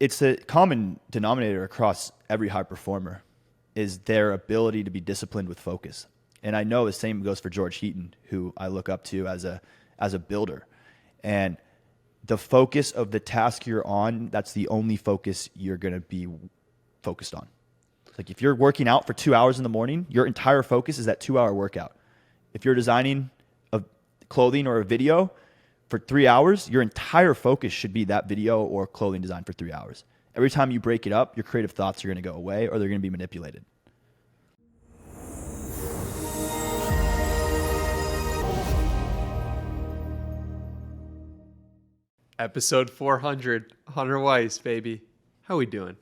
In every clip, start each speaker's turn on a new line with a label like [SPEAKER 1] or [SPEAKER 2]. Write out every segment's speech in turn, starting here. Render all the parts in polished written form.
[SPEAKER 1] it's a common denominator across every high performer is their ability to be disciplined with focus. And I know the same goes for George Heaton, who I look up to as a builder. And the focus of the task you're on, that's the only focus you're going to be focused on. Like if you're working out for 2 hours in the morning, your entire focus is that 2 hour workout. If you're designing a clothing or a video for 3 hours, your entire focus should be that video or clothing design for 3 hours. Every time you break it up, your creative thoughts are going to go away or they're going to be manipulated.
[SPEAKER 2] Episode 400, Hunter Weiss, baby. How we doing?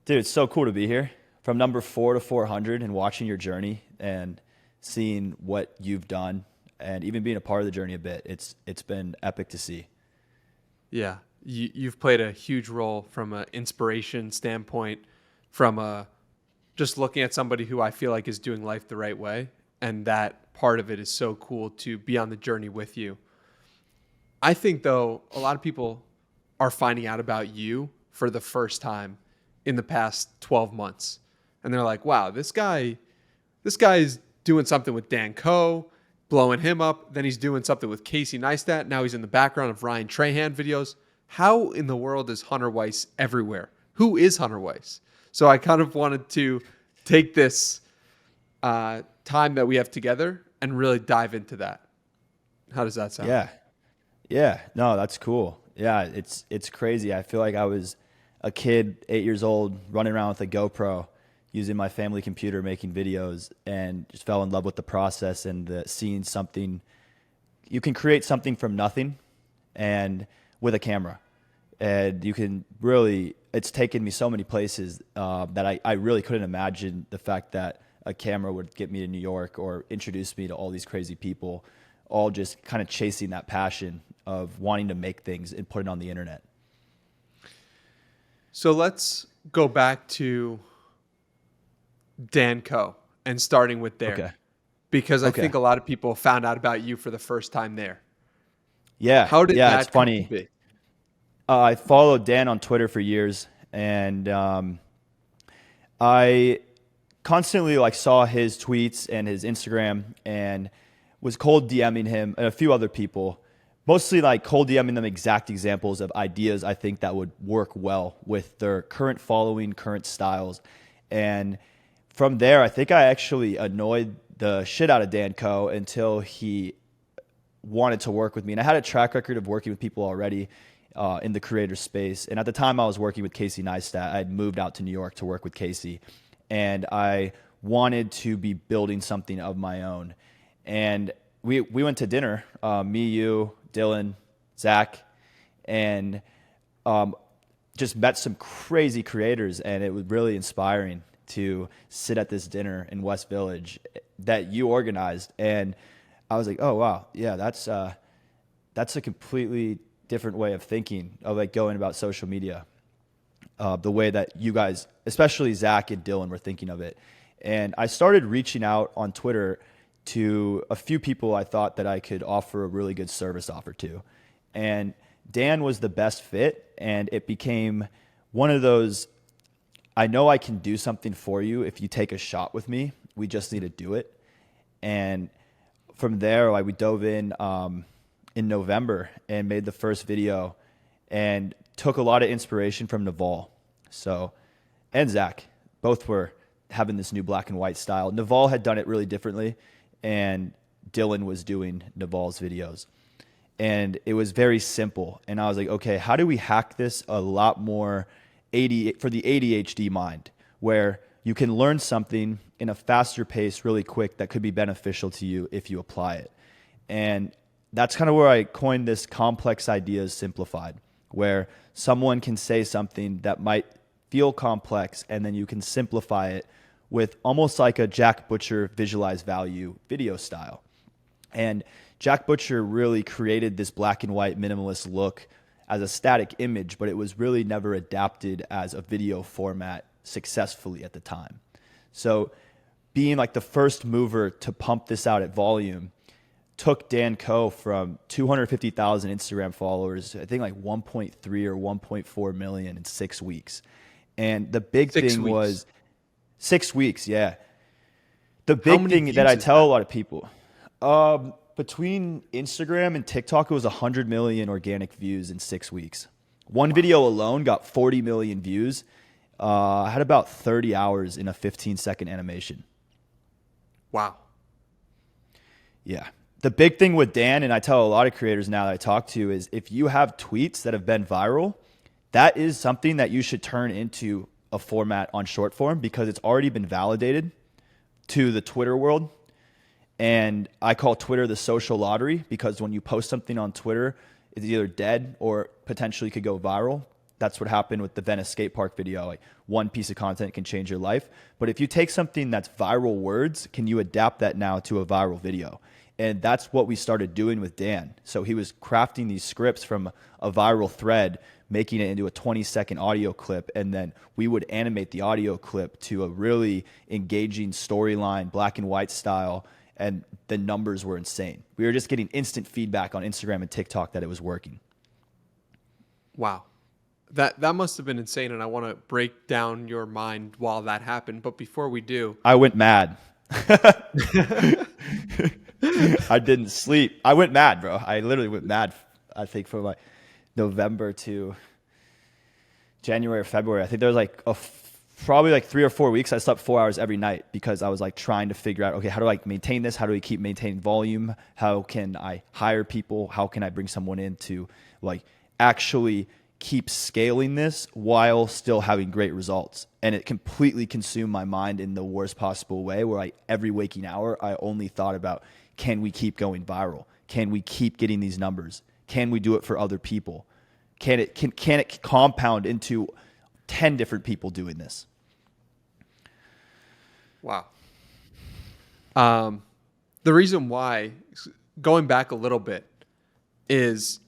[SPEAKER 1] Dude, it's so cool to be here. From number 4 to 400 and watching your journey and seeing what you've done and even being a part of the journey a bit. It's been epic to see.
[SPEAKER 2] Yeah, you've played a huge role from an inspiration standpoint, from just looking at somebody who I feel like is doing life the right way. And that part of it is so cool to be on the journey with you. I think, though, a lot of people are finding out about you for the first time in the past 12 months. And they're like, wow, this guy's doing something with Dan Koe, blowing him up. Then he's doing something with Casey Neistat. Now he's in the background of Ryan Trahan videos. How in the world is Hunter Weiss everywhere? Who is Hunter Weiss? So I kind of wanted to take this time that we have together and really dive into that. How does that sound?
[SPEAKER 1] Yeah. No, that's cool. Yeah, it's crazy. I feel like I was a kid, 8 years old, running around with a GoPro, using my family computer, making videos, and just fell in love with the process and seeing something. You can create something from nothing and with a camera. And you can really, it's taken me so many places that I really couldn't imagine the fact that a camera would get me to New York or introduce me to all these crazy people, all just kind of chasing that passion of wanting to make things and put it on the internet.
[SPEAKER 2] So let's go back to Dan Koe and starting with there.
[SPEAKER 1] Okay.
[SPEAKER 2] Because I think a lot of people found out about you for the first time there.
[SPEAKER 1] Yeah.
[SPEAKER 2] How did that
[SPEAKER 1] it's funny.
[SPEAKER 2] come to be?
[SPEAKER 1] I followed Dan on Twitter for years, and I constantly saw his tweets and his Instagram and was cold DMing him and a few other people, mostly cold DMing them exact examples of ideas I think that would work well with their current following, current styles. And from there, I think I actually annoyed the shit out of Dan Koe until he wanted to work with me. And I had a track record of working with people already in the creator space. And at the time I was working with Casey Neistat, I had moved out to New York to work with Casey. And I wanted to be building something of my own. And we went to dinner, me, you, Dylan, Zach, and just met some crazy creators. And it was really inspiring to sit at this dinner in West Village that you organized. And I was like, oh, wow, yeah, that's a completely different way of thinking of going about social media, the way that you guys, especially Zach and Dylan, were thinking of it. And I started reaching out on Twitter to a few people I thought that I could offer a really good service offer to. And Dan was the best fit, and it became one of those, I know I can do something for you if you take a shot with me. We just need to do it. And from there, we dove in November and made the first video and took a lot of inspiration from Naval. And Zach, both were having this new black and white style. Naval had done it really differently, and Dylan was doing Naval's videos. And it was very simple. And I was like, okay, how do we hack this a lot more for the ADHD mind, where you can learn something in a faster pace really quick that could be beneficial to you if you apply it. And that's kind of where I coined this complex ideas simplified, where someone can say something that might feel complex and then you can simplify it with almost like a Jack Butcher visualize value video style. And Jack Butcher really created this black and white minimalist look as a static image, but it was really never adapted as a video format successfully at the time. So being the first mover to pump this out at volume took Dan Koe from 250,000 Instagram followers, I think like 1.3 or 1.4 million in 6 weeks. And the big thing was 6 weeks. Yeah. The big thing that I tell a lot of people, between Instagram and TikTok, it was 100 million organic views in 6 weeks. One video alone got 40 million views. I had about 30 hours in a 15-second animation.
[SPEAKER 2] Wow.
[SPEAKER 1] Yeah. The big thing with Dan, and I tell a lot of creators now that I talk to, is if you have tweets that have been viral, that is something that you should turn into a format on short form, because it's already been validated to the Twitter world. And I call Twitter the social lottery, because when you post something on Twitter, it's either dead or potentially could go viral. That's what happened with the Venice skate park video. Like, one piece of content can change your life. But if you take something that's viral words, can you adapt that now to a viral video? And that's what we started doing with Dan. So he was crafting these scripts from a viral thread, making it into a 20-second audio clip, and then we would animate the audio clip to a really engaging storyline, black and white style, and the numbers were insane. We were just getting instant feedback on Instagram and TikTok that it was working.
[SPEAKER 2] Wow. That must have been insane, and I want to break down your mind while that happened. But before we do,
[SPEAKER 1] I went mad. I didn't sleep. I went mad, bro. I literally went mad, I think, from like November to January or February. I think there was like probably like 3 or 4 weeks I slept 4 hours every night, because I was like trying to figure out, okay, how do I maintain this? How do we keep maintaining volume? How can I hire people? How can I bring someone in to like actually keep scaling this while still having great results? And it completely consumed my mind in the worst possible way, where every waking hour, I only thought about, can we keep going viral? Can we keep getting these numbers? Can we do it for other people? Can it compound into 10 different people doing this?
[SPEAKER 2] Wow. The reason why, going back a little bit, is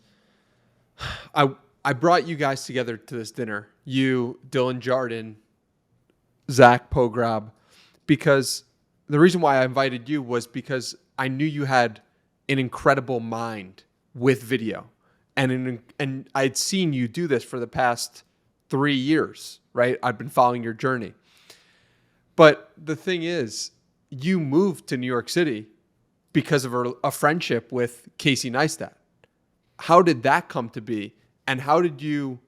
[SPEAKER 2] I brought you guys together to this dinner. You, Dylan Jardin, Zach Pogrob, because the reason why I invited you was because I knew you had an incredible mind with video. And I'd seen you do this for the past 3 years, right? I've been following your journey. But the thing is, you moved to New York City because of a friendship with Casey Neistat. How did that come to be? And how did you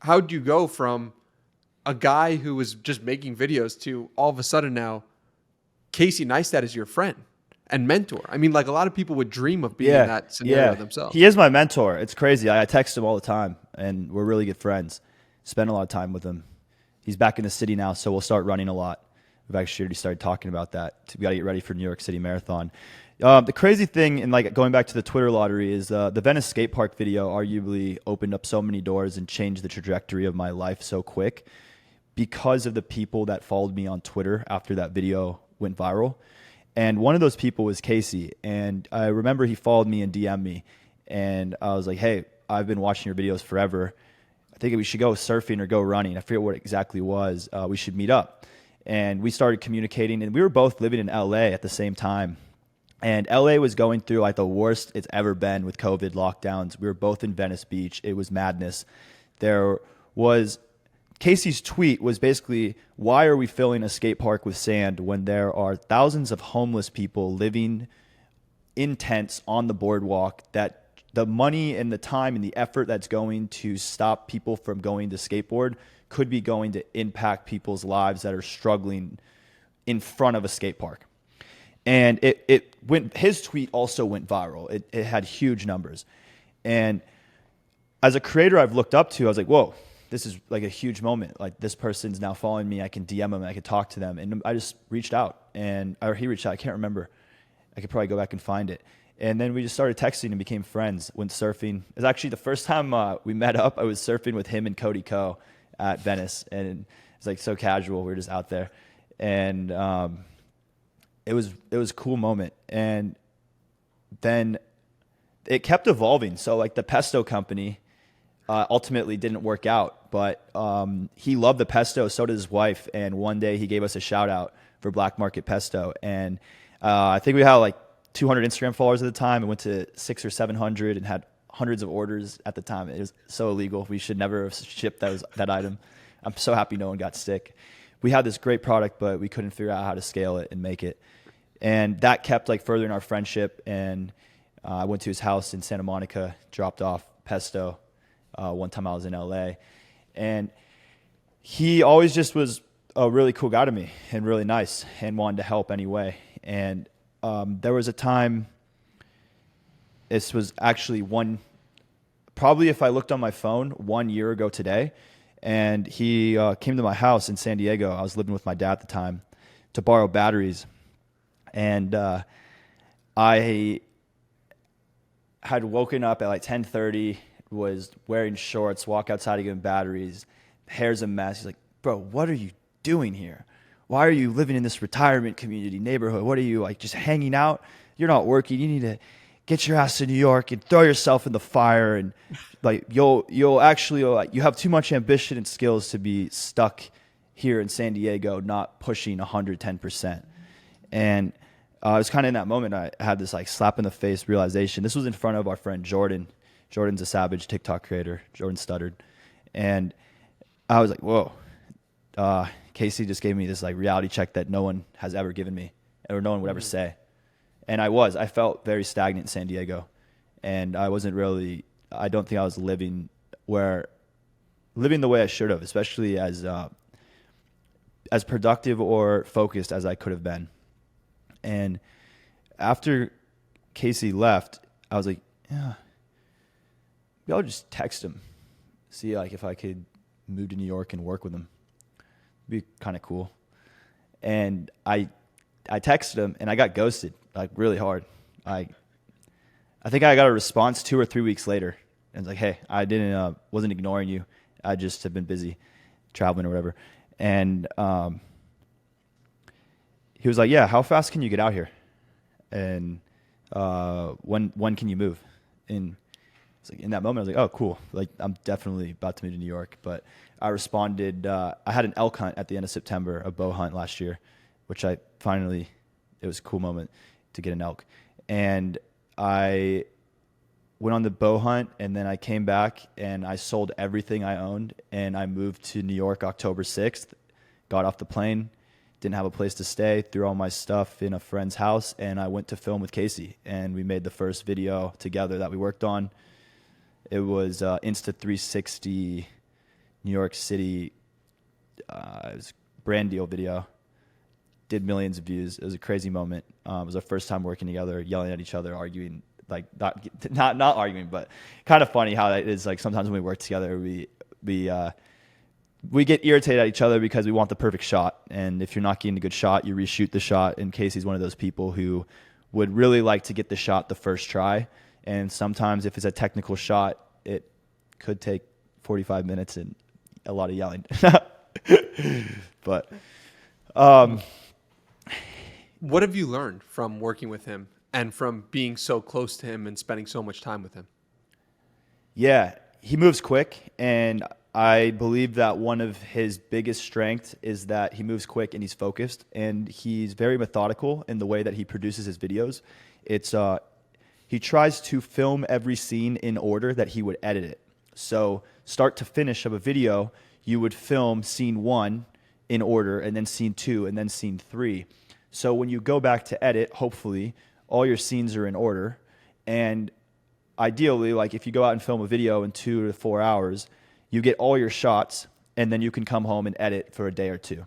[SPEAKER 2] go from a guy who was just making videos to all of a sudden now Casey Neistat is your friend and mentor? I mean, like, a lot of people would dream of being in that scenario themselves.
[SPEAKER 1] He is my mentor. It's crazy. I text him all the time, and we're really good friends. Spend a lot of time with him. He's back in the city now, so we'll start running a lot. We've actually already started talking about that. We got to get ready for New York City Marathon. The crazy thing, and like going back to the Twitter lottery, is the Venice skate park video arguably opened up so many doors and changed the trajectory of my life so quick, because of the people that followed me on Twitter after that video went viral. And one of those people was Casey. And I remember he followed me and DM'd me. And I was like, hey, I've been watching your videos forever. I think we should go surfing or go running. I forget what it exactly was. We should meet up. And we started communicating. And we were both living in LA at the same time. And LA was going through like the worst it's ever been with COVID lockdowns. We were both in Venice Beach. It was madness. Casey's tweet was basically, why are we filling a skate park with sand when there are thousands of homeless people living in tents on the boardwalk, that the money and the time and the effort that's going to stop people from going to skateboard could be going to impact people's lives that are struggling in front of a skate park. And his tweet also went viral. It had huge numbers. And as a creator I've looked up to, I was like, whoa, this is like a huge moment. Like, this person's now following me. I can DM them. I can talk to them. And I just reached out, or he reached out. I can't remember. I could probably go back and find it. And then we just started texting and became friends. Went surfing. It was actually the first time we met up. I was surfing with him and To Go at Venice, and it's like so casual. We were just out there, and it was a cool moment. And then it kept evolving. So like the pesto company ultimately didn't work out, but he loved the pesto. So did his wife. And one day he gave us a shout out for Black Market Pesto. And I think we had like 200 Instagram followers at the time. It went to 600 or 700 and had hundreds of orders at the time. It was so illegal. We should never have shipped that item. I'm so happy no one got sick. We had this great product, but we couldn't figure out how to scale it and make it. And that kept like furthering our friendship. And I went to his house in Santa Monica, dropped off pesto one time I was in LA. And he always just was a really cool guy to me and really nice and wanted to help anyway. And there was a time, this was actually probably if I looked on my phone 1 year ago today, and he came to my house in San Diego. I was living with my dad at the time to borrow batteries. And I had woken up at like 10:30, was wearing shorts, walk outside to get him batteries. Hair's a mess. He's like, bro, what are you doing here? Why are you living in this retirement community neighborhood? What are you, like, just hanging out? You're not working. You need to get your ass to New York and throw yourself in the fire. And like, you'll actually, like, you have too much ambition and skills to be stuck here in San Diego, not pushing 110%. And it was kind of in that moment I had this like slap in the face realization. This was in front of our friend Jordan. Jordan's a savage TikTok creator. Jordan stuttered. And I was like, whoa. Casey just gave me this like reality check that no one has ever given me or no one would ever say. And I felt very stagnant in San Diego. And I don't think I was living the way I should have, especially as productive or focused as I could have been. And after Casey left, I was like, yeah, maybe I'll just text him, see like if I could move to New York and work with him. It'd be kind of cool. And I texted him and I got ghosted like really hard. I think I got a response 2 or 3 weeks later. And it's like, hey, I wasn't ignoring you. I just have been busy traveling or whatever. And he was like, yeah, how fast can you get out here? And when can you move? And it's like in that moment, I was like, oh, cool. Like, I'm definitely about to move to New York. But I responded, I had an elk hunt at the end of September, a bow hunt last year, which it was a cool moment to get an elk. And I went on the bow hunt, and then I came back, and I sold everything I owned, and I moved to New York October 6th, got off the plane, didn't have a place to stay, threw all my stuff in a friend's house, and I went to film with Casey, and we made the first video together that we worked on. It was Insta360 New York City. It was a brand deal video. Did millions of views. It was a crazy moment. It was our first time working together, yelling at each other, arguing, like not arguing, but kind of funny how it is. Like sometimes when we work together, we get irritated at each other because we want the perfect shot. And if you're not getting a good shot, you reshoot the shot. And Casey's one of those people who would really like to get the shot the first try. And sometimes if it's a technical shot, it could take 45 minutes and a lot of yelling. But
[SPEAKER 2] what have you learned from working with him and from being so close to him and spending so much time with him?
[SPEAKER 1] Yeah, he moves quick, and I believe that one of his biggest strengths is that he moves quick and he's focused, and he's very methodical in the way that he produces his videos. He tries to film every scene in order that he would edit it. So start to finish of a video, you would film scene 1 in order, and then scene 2, and then scene 3. So when you go back to edit, hopefully all your scenes are in order. And ideally, like if you go out and film a video in 2 to 4 hours, you get all your shots, and then you can come home and edit for a day or two.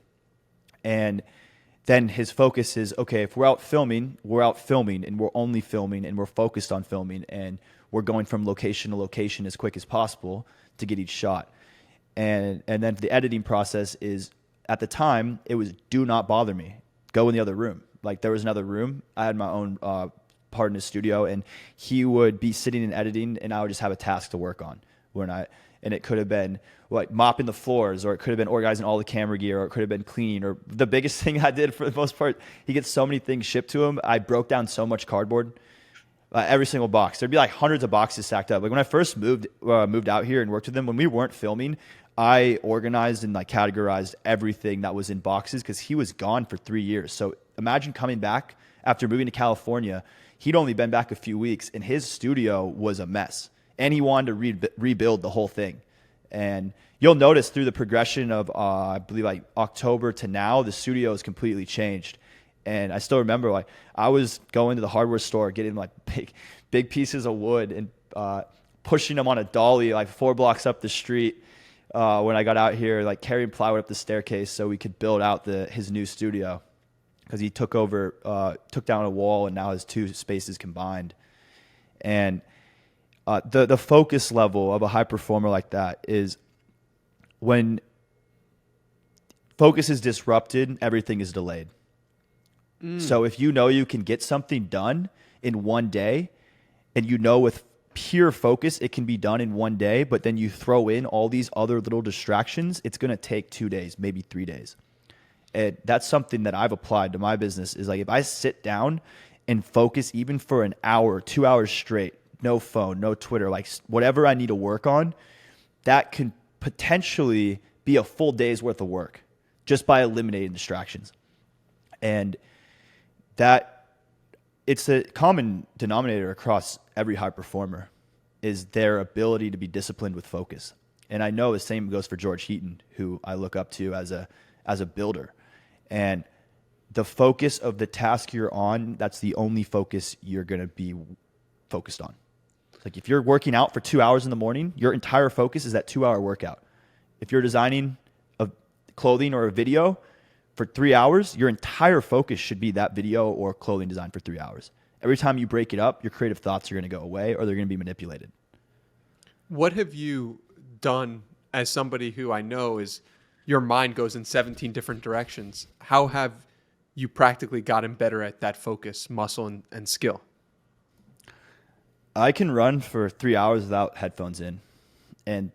[SPEAKER 1] And then his focus is, okay, if we're out filming, and we're only filming, and we're focused on filming, and we're going from location to location as quick as possible to get each shot. And then the editing process is, at the time, it was do not bother me. Go in the other room. Like there was another room. I had my own part in his studio, and he would be sitting and editing, and I would just have a task to work on. And it could have been like mopping the floors, or it could have been organizing all the camera gear, or it could have been cleaning, or the biggest thing I did for the most part, he gets so many things shipped to him. I broke down so much cardboard, every single box. There'd be like hundreds of boxes stacked up. Like when I first moved out here and worked with him, when we weren't filming, I organized and like categorized everything that was in boxes because he was gone for 3 years. So imagine coming back after moving to California. he'd only been back a few weeks, and his studio was a mess. And he wanted to rebuild the whole thing. And you'll notice through the progression of, I believe, like October to now, the studio has completely changed. And I still remember, like, I was going to the hardware store, getting like big pieces of wood and pushing them on a dolly like 4 blocks up the street when I got out here, like carrying plywood up the staircase so we could build out his new studio, because he took down a wall and now has 2 spaces combined. And the focus level of a high performer like that is when focus is disrupted, everything is delayed. So if you know you can get something done in one day, and you know with pure focus it can be done in one day, but then you throw in all these other little distractions, it's going to take 2 days, maybe 3 days. And that's something that I've applied to my business, is like, if I sit down and focus even for an hour, 2 hours straight, no phone, no Twitter, like whatever I need to work on, that can potentially be a full day's worth of work just by eliminating distractions. And that it's a common denominator across every high performer, is their ability to be disciplined with focus. And I know the same goes for George Heaton, who I look up to as a builder. And the focus of the task you're on, that's the only focus you're going to be focused on. Like if you're working out for 2 hours in the morning, your entire focus is that 2-hour workout. If you're designing a clothing or a video for 3 hours, your entire focus should be that video or clothing design for 3 hours. Every time you break it up, your creative thoughts are going to go away, or they're going to be manipulated.
[SPEAKER 2] What have you done as somebody who I know is, your mind goes in 17 different directions? How have you practically gotten better at that focus, muscle, and skill?
[SPEAKER 1] I can run for 3 hours without headphones in. And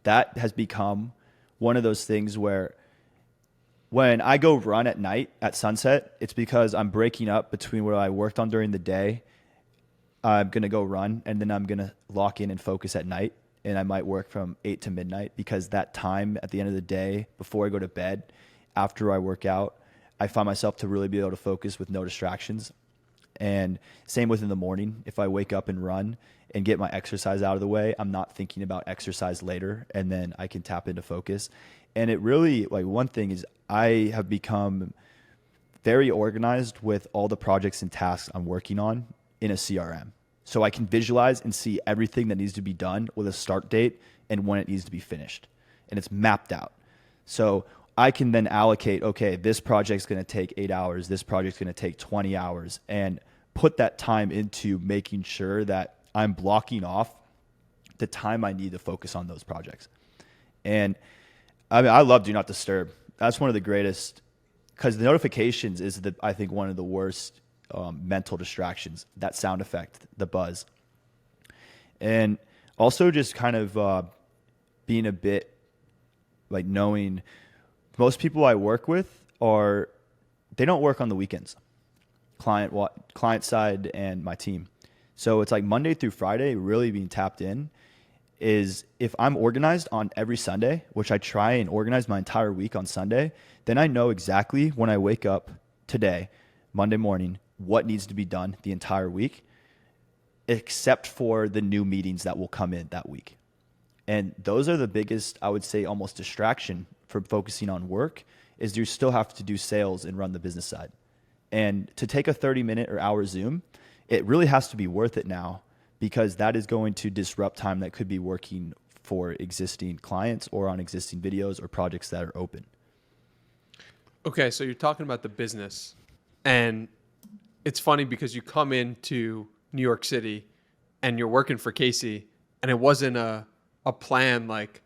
[SPEAKER 1] that has become one of those things where when I go run at night at sunset, it's because I'm breaking up between what I worked on during the day. I'm going to go run, and then I'm going to lock in and focus at night. And I might work from 8 to midnight, because that time at the end of the day, before I go to bed, after I work out, I find myself to really be able to focus with no distractions. And same within the morning. If I wake up and run and get my exercise out of the way, I'm not thinking about exercise later, and then I can tap into focus. And it really, like, one thing is I have become very organized with all the projects and tasks I'm working on in a CRM. So I can visualize and see everything that needs to be done with a start date and when it needs to be finished. And it's mapped out. So I can then allocate, okay, this project's going to take 8 hours, this project's going to take 20 hours, and put that time into making sure that I'm blocking off the time I need to focus on those projects. And I mean, I love Do Not Disturb. That's one of the greatest, because the notifications is, I think, one of the worst mental distractions. That sound effect, the buzz. And also just kind of being a bit like knowing most people I work with they don't work on the weekends, client side and my team. So it's like Monday through Friday, really being tapped in is, if I'm organized on every Sunday, which I try and organize my entire week on Sunday, then I know exactly when I wake up today, Monday morning, what needs to be done the entire week, except for the new meetings that will come in that week. And those are the biggest, I would say, almost distraction from focusing on work, is you still have to do sales and run the business side. And to take a 30-minute or hour Zoom, it really has to be worth it now, because that is going to disrupt time that could be working for existing clients or on existing videos or projects that are open.
[SPEAKER 2] Okay, so you're talking about the business, and it's funny because you come into New York City and you're working for Casey, and it wasn't a plan like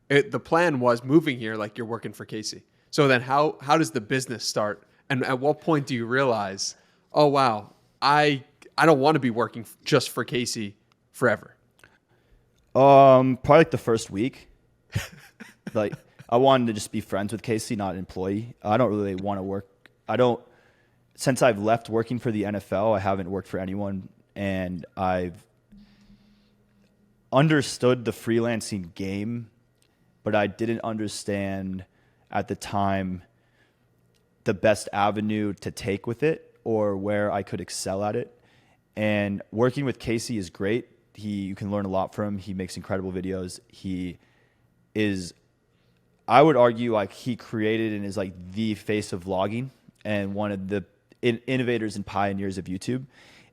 [SPEAKER 2] the plan was moving here like you're working for Casey. So then how does the business start? And at what point do you realize, oh, wow, I don't want to be working just for Casey forever?
[SPEAKER 1] Probably like the first week. Like, I wanted to just be friends with Casey, not an employee. I don't really want to work. Since I've left working for the NFL, I haven't worked for anyone, and I've understood the freelancing game, but I didn't understand at the time the best avenue to take with it or where I could excel at it. And working with Casey is great. You can learn a lot from him. He makes incredible videos. He is, I would argue, like he created and is like the face of vlogging and one of the innovators and pioneers of YouTube.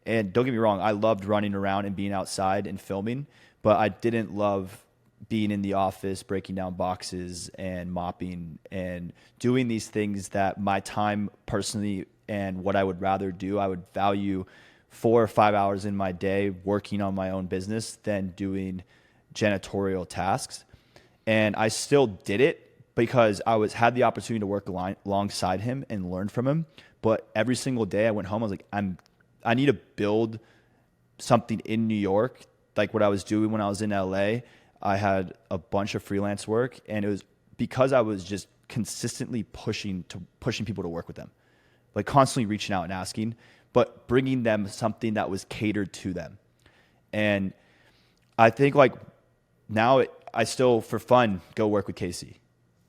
[SPEAKER 1] And don't get me wrong, I loved running around and being outside and filming, but I didn't love being in the office, breaking down boxes and mopping and doing these things that my time personally and what I would rather do. I would value 4 or 5 hours in my day working on my own business than doing janitorial tasks. And I still did it because I had the opportunity to work alongside him and learn from him. But every single day I went home, I was like, I need to build something in New York, like what I was doing when I was in LA. I had a bunch of freelance work, and it was because I was just consistently pushing people to work with them, like constantly reaching out and asking, but bringing them something that was catered to them. And I think like now I still, for fun, go work with Casey.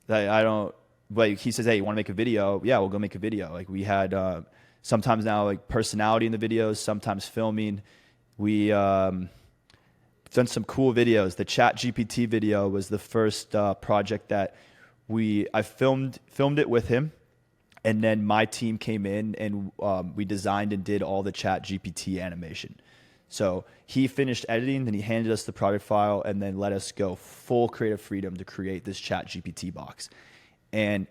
[SPEAKER 1] I don't, like he says, hey, you want to make a video? Yeah, we'll go make a video. Like we had sometimes now like personality in the videos, sometimes filming. We done some cool videos. The Chat GPT video was the first project that I filmed it with him, and then my team came in and we designed and did all the Chat GPT animation. So he finished editing, then he handed us the project file, and then let us go full creative freedom to create this Chat GPT box. And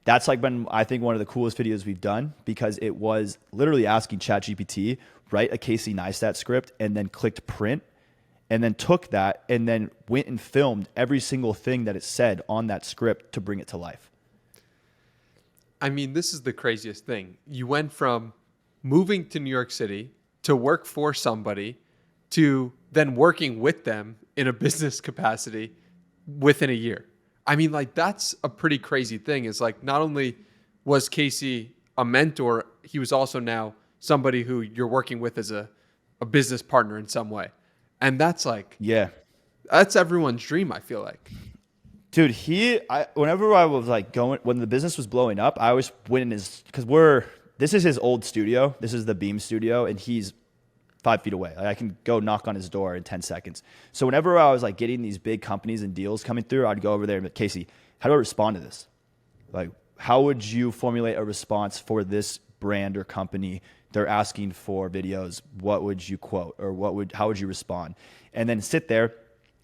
[SPEAKER 1] that's like been, I think, one of the coolest videos we've done, because it was literally asking Chat GPT, write a Casey Neistat script, and then clicked print, and then took that and then went and filmed every single thing that it said on that script to bring it to life.
[SPEAKER 2] I mean, this is the craziest thing. You went from moving to New York City to work for somebody to then working with them in a business capacity within a year. I mean, like, that's a pretty crazy thing. It's like, not only was Casey a mentor, he was also now somebody who you're working with as a business partner in some way. And that's like,
[SPEAKER 1] yeah,
[SPEAKER 2] that's everyone's dream, I feel like.
[SPEAKER 1] Dude, whenever I was like when the business was blowing up, I always went in because this is his old studio. This is the Beam studio, and he's 5 feet away. Like, I can go knock on his door in 10 seconds. So whenever I was like getting these big companies and deals coming through, I'd go over there and be like, Casey, how do I respond to this? Like, how would you formulate a response for this brand or company? They're asking for videos. What would you quote, or how would you respond? And then sit there.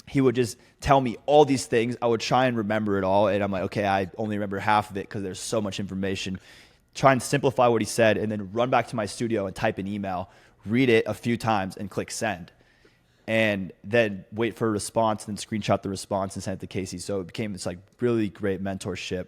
[SPEAKER 1] He would just tell me all these things. I would try and remember it all. And I'm like, okay, I only remember half of it because there's so much information. Try and simplify what he said, and then run back to my studio and type an email, read it a few times, and click send. And then wait for a response, and then screenshot the response and send it to Casey. So it became this like really great mentorship.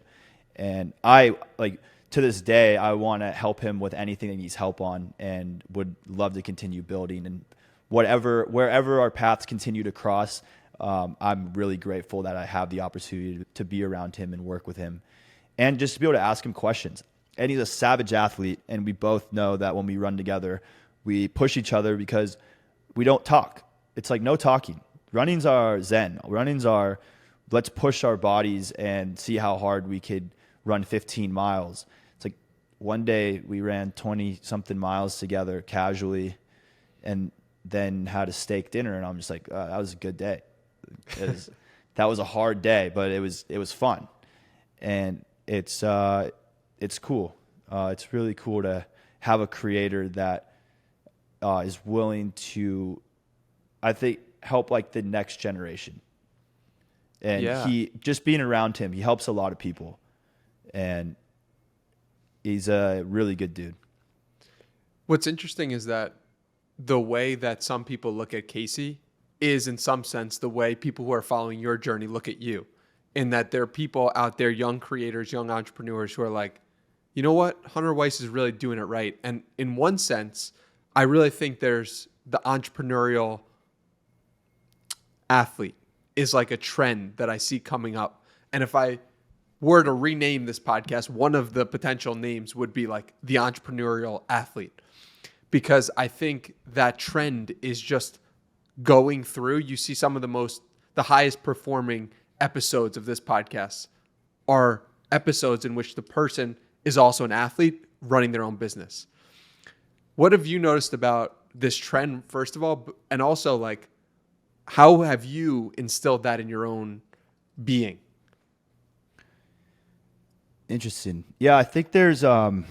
[SPEAKER 1] And I, like, to this day, I want to help him with anything that he needs help on, and would love to continue building. And wherever our paths continue to cross, I'm really grateful that I have the opportunity to be around him and work with him, and just to be able to ask him questions. And he's a savage athlete, and we both know that when we run together, we push each other because we don't talk. It's like no talking. Runnings are zen. Runnings are, let's push our bodies and see how hard we could run 15 miles. It's like one day we ran 20-something miles together casually, and then had a steak dinner, and I'm just like, that was a good day. That was a hard day, but it was fun, and it's cool. It's really cool to have a creator that is willing to, I think, help like the next generation. And he, just being around him, he helps a lot of people, and he's a really good dude.
[SPEAKER 2] What's interesting is that the way that some people look at Casey is, in some sense, the way people who are following your journey look at you, in that there are people out there, young creators, young entrepreneurs, who are like, you know what? Hunter Weiss is really doing it right. And in one sense, I really think there's the entrepreneurial athlete is like a trend that I see coming up. And if I were to rename this podcast, one of the potential names would be like the entrepreneurial athlete, because I think that trend is just going through. You see some of the highest performing episodes of this podcast are episodes in which the person is also an athlete running their own business. What have you noticed about this trend, first of all, and also like, how have you instilled that in your own being?
[SPEAKER 1] Interesting. Yeah, I think there's a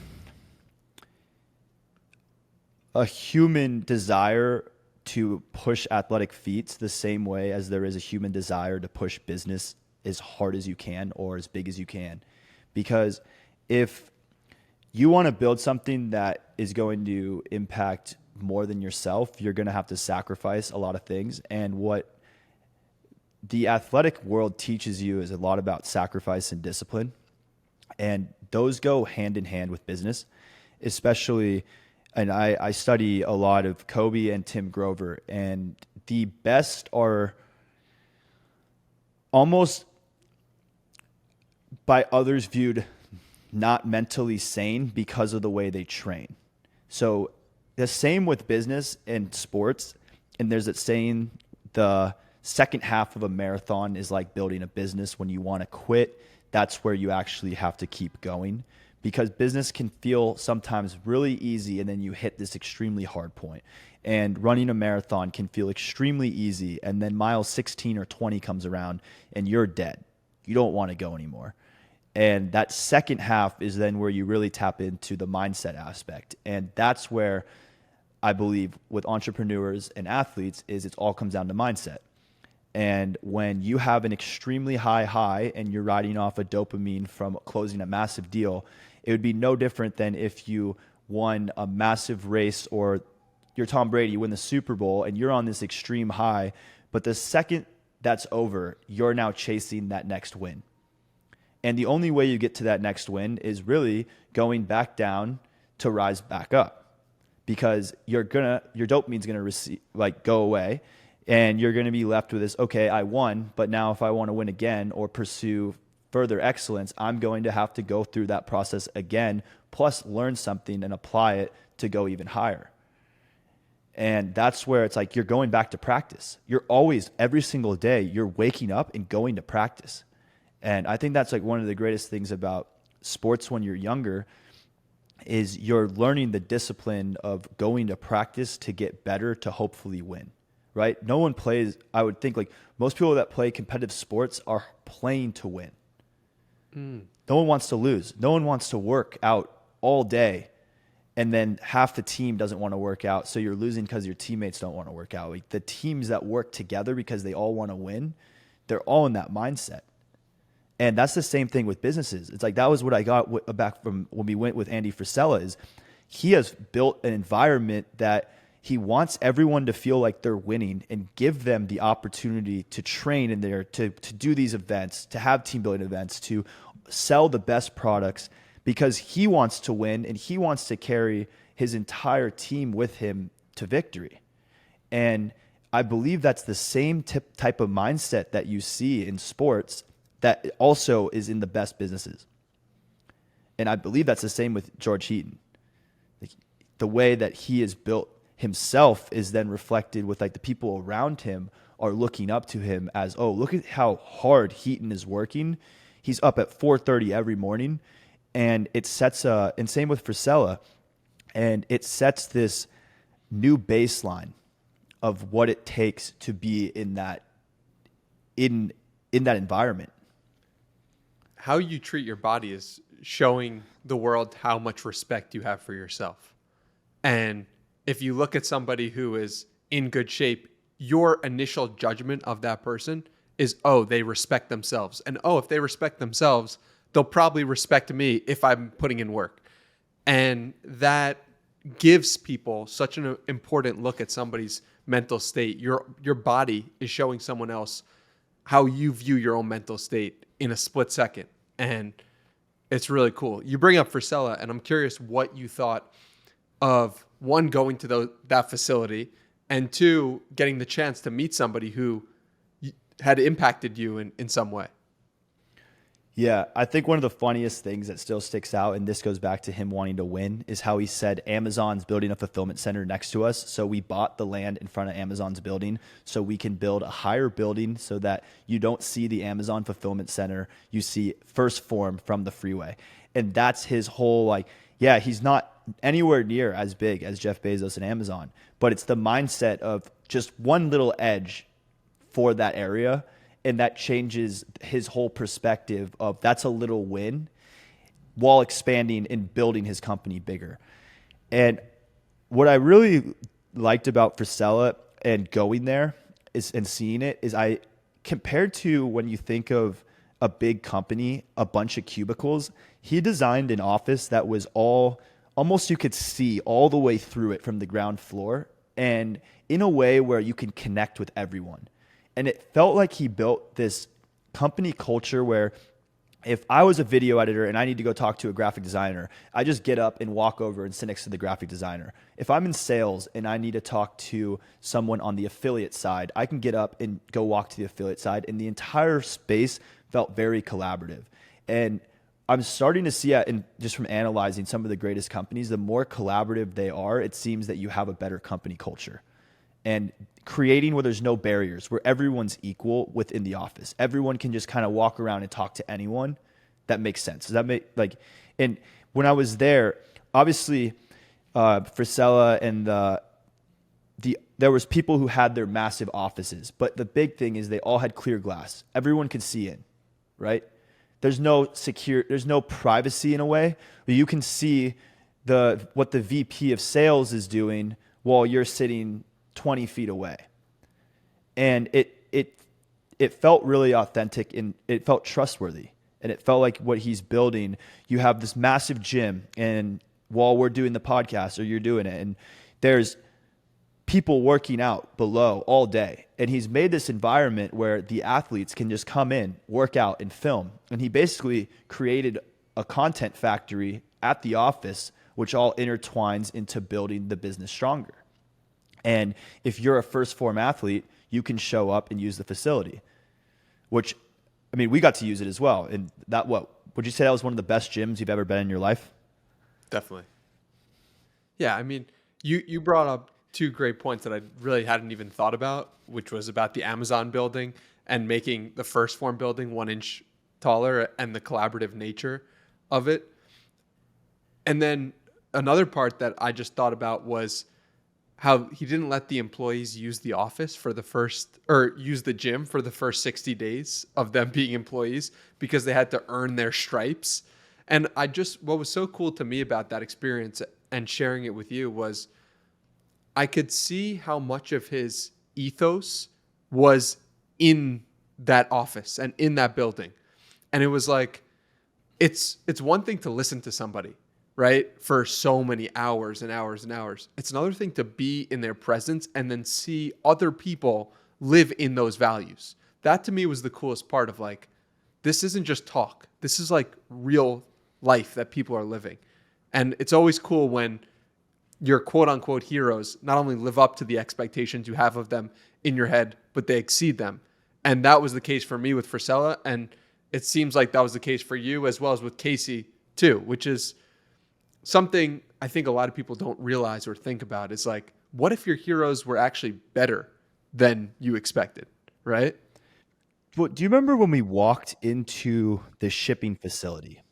[SPEAKER 1] human desire to push athletic feats the same way as there is a human desire to push business as hard as you can or as big as you can. Because if you want to build something that is going to impact more than yourself, you're going to have to sacrifice a lot of things. And what the athletic world teaches you is a lot about sacrifice and discipline. And those go hand in hand with business, especially. And I study a lot of Kobe and Tim Grover, and the best are almost by others viewed not mentally sane because of the way they train. So the same with business and sports. And there's that saying, the second half of a marathon is like building a business. When you want to quit, that's where you actually have to keep going, because business can feel sometimes really easy and then you hit this extremely hard point. And running a marathon can feel extremely easy, and then mile 16 or 20 comes around and you're dead. You don't want to go anymore. And that second half is then where you really tap into the mindset aspect. And that's where I believe with entrepreneurs and athletes is it all comes down to mindset. And when you have an extremely high and you're riding off a dopamine from closing a massive deal, it would be no different than if you won a massive race, or you're Tom Brady, you win the Super Bowl and you're on this extreme high, but the second that's over, you're now chasing that next win. And the only way you get to that next win is really going back down to rise back up, because your dopamine's gonna go away, and you're gonna be left with this, okay, I won, but now if I want to win again or pursue further excellence, I'm going to have to go through that process again, plus learn something and apply it to go even higher. And that's where it's like you're going back to practice. You're always, every single day, you're waking up and going to practice. And I think that's like one of the greatest things about sports when you're younger is you're learning the discipline of going to practice to get better, to hopefully win, right? No one plays, I would think, like most people that play competitive sports are playing to win. No one wants to lose. No one wants to work out all day and then half the team doesn't want to work out, so you're losing because your teammates don't want to work out. Like the teams that work together because they all want to win, they're all in that mindset. And that's the same thing with businesses. It's like that was what I got back from when we went with Andy Frisella, is he has built an environment that he wants everyone to feel like they're winning and give them the opportunity to train in there, to do these events, to have team building events, to sell the best products, because he wants to win and he wants to carry his entire team with him to victory. And I believe that's the same type of mindset that you see in sports that also is in the best businesses. And I believe that's the same with George Heaton. Like, the way that he is built himself is then reflected with like the people around him are looking up to him as, oh, look at how hard Heaton is working. He's up at 4:30 every morning. And it sets and same with Frisella, and it sets this new baseline of what it takes to be in that environment.
[SPEAKER 2] How you treat your body is showing the world how much respect you have for yourself. And if you look at somebody who is in good shape, your initial judgment of that person is, oh, they respect themselves. And oh, if they respect themselves, they'll probably respect me if I'm putting in work. And that gives people such an important look at somebody's mental state. Your body is showing someone else how you view your own mental state in a split second. And it's really cool. You bring up Frisella, and I'm curious what you thought of, one, going to that facility, and two, getting the chance to meet somebody who had impacted you in some way.
[SPEAKER 1] Yeah, I think one of the funniest things that still sticks out, and this goes back to him wanting to win, is how he said Amazon's building a fulfillment center next to us. So we bought the land in front of Amazon's building so we can build a higher building so that you don't see the Amazon fulfillment center. You see First Form from the freeway. And that's his whole, like, yeah, he's not anywhere near as big as Jeff Bezos and Amazon, but it's the mindset of just one little edge for that area. And that changes his whole perspective of that's a little win while expanding and building his company bigger. And what I really liked about Frisella and going there and seeing it is compared to when you think of a big company, a bunch of cubicles, he designed an office that was almost you could see all the way through it from the ground floor, and in a way where you can connect with everyone. And it felt like he built this company culture where if I was a video editor and I need to go talk to a graphic designer, I just get up and walk over and sit next to the graphic designer. If I'm in sales and I need to talk to someone on the affiliate side, I can get up and go walk to the affiliate side. And the entire space felt very collaborative. And I'm starting to see it, and just from analyzing some of the greatest companies, the more collaborative they are, it seems that you have a better company culture. And creating where there's no barriers, where everyone's equal within the office. Everyone can just kind of walk around and talk to anyone. That makes sense. Does that make and when I was there, obviously, Frisella and there was people who had their massive offices, but the big thing is they all had clear glass. Everyone could see in, right? There's no privacy in a way, but you can see what the VP of sales is doing while you're sitting 20 feet away. And it felt really authentic, and it felt trustworthy, and it felt like what he's building. You have this massive gym, and while we're doing the podcast or you're doing it, and there's people working out below all day, and he's made this environment where the athletes can just come in, work out, and film. And he basically created a content factory at the office, which all intertwines into building the business stronger. And if you're a first form athlete, you can show up and use the facility, which, I mean, we got to use it as well. And would you say that was one of the best gyms you've ever been in your life?
[SPEAKER 2] Definitely. Yeah. I mean, you brought up two great points that I really hadn't even thought about, which was about the Amazon building and making the first form building 1 inch taller and the collaborative nature of it. And then another part that I just thought about was how he didn't let the employees use the office use the gym for the first 60 days of them being employees because they had to earn their stripes. And what was so cool to me about that experience and sharing it with you was I could see how much of his ethos was in that office and in that building. And it was like, it's one thing to listen to somebody, right, for so many hours and hours and hours. It's another thing to be in their presence and then see other people live in those values. That to me was the coolest part of like, this isn't just talk. This is like real life that people are living. And it's always cool when your quote unquote heroes not only live up to the expectations you have of them in your head, but they exceed them. And that was the case for me with Frisella. And it seems like that was the case for you as well as with Casey too, which is something I think a lot of people don't realize or think about. Is like, what if your heroes were actually better than you expected, right?
[SPEAKER 1] Well, do you remember when we walked into the shipping facility?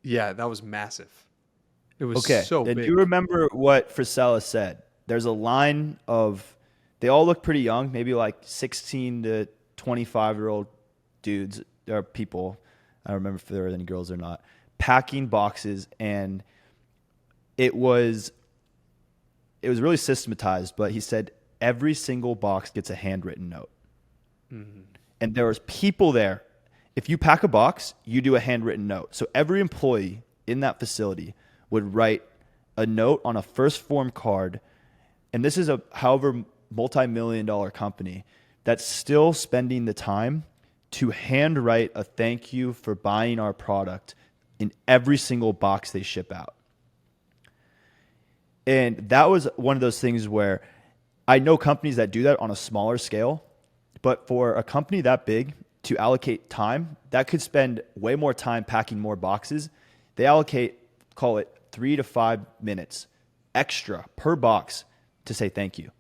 [SPEAKER 2] Yeah, that was massive. It was
[SPEAKER 1] Okay.
[SPEAKER 2] so
[SPEAKER 1] And
[SPEAKER 2] big.
[SPEAKER 1] do you remember what Frisella said? There's a line they all look pretty young, maybe like 16 to 25-year-old dudes or people. I don't remember if there were any girls or not, packing boxes. And it was really systematized, but he said every single box gets a handwritten note. Mm-hmm. And there was people there. If you pack a box, you do a handwritten note. So every employee in that facility would write a note on a first form card. And this is however multi-million-dollar company that's still spending the time to handwrite a thank you for buying our product in every single box they ship out. And that was one of those things where I know companies that do that on a smaller scale, but for a company that big to allocate time, that could spend way more time packing more boxes. They allocate, call it 3 to 5 minutes extra per box to say thank you.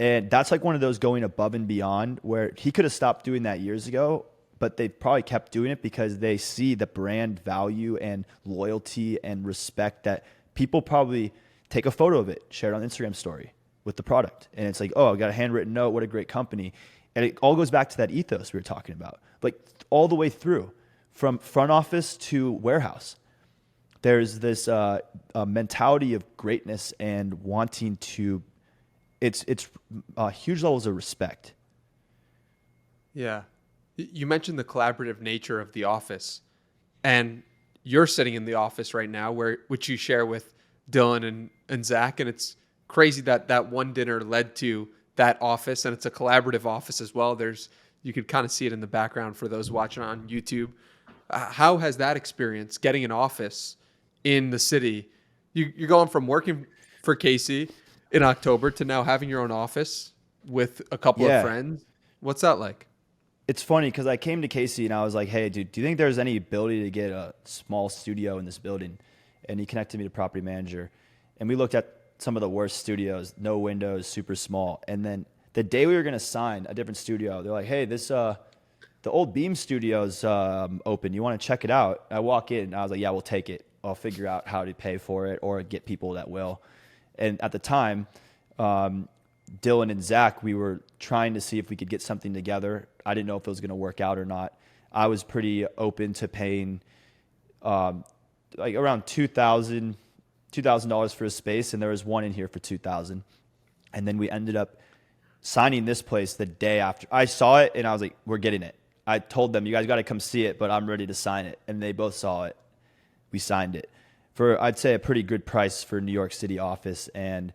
[SPEAKER 1] And that's like one of those going above and beyond where he could have stopped doing that years ago, but they've probably kept doing it because they see the brand value and loyalty and respect that people probably take a photo of it, share it on Instagram story with the product. And it's like, oh, I got a handwritten note. What a great company. And it all goes back to that ethos we were talking about, like all the way through from front office to warehouse. There's this mentality of greatness and wanting to, it's huge levels of respect.
[SPEAKER 2] Yeah. You mentioned the collaborative nature of the office, and you're sitting in the office right now which you share with Dylan and Zach. And it's crazy that one dinner led to that office, and it's a collaborative office as well. You could kind of see it in the background for those watching on YouTube. How has that experience, getting an office in the city? You're going from working for Casey in October to now having your own office with a couple of friends. What's that like?
[SPEAKER 1] It's funny because I came to Casey and I was like, hey, dude, do you think there's any ability to get a small studio in this building? And he connected me to property manager. And we looked at some of the worst studios, no windows, super small. And then the day we were going to sign a different studio, they're like, hey, the old Beam studio's open. You want to check it out? I walk in and I was like, yeah, we'll take it. I'll figure out how to pay for it or get people that will. And at the time, Dylan and Zach, we were trying to see if we could get something together. I didn't know if it was going to work out or not. I was pretty open to paying like around $2,000 for a space, and there was one in here for $2,000. And then we ended up signing this place the day after. I saw it, and I was like, we're getting it. I told them, you guys got to come see it, but I'm ready to sign it. And they both saw it. We signed it for, I'd say, a pretty good price for New York City office. And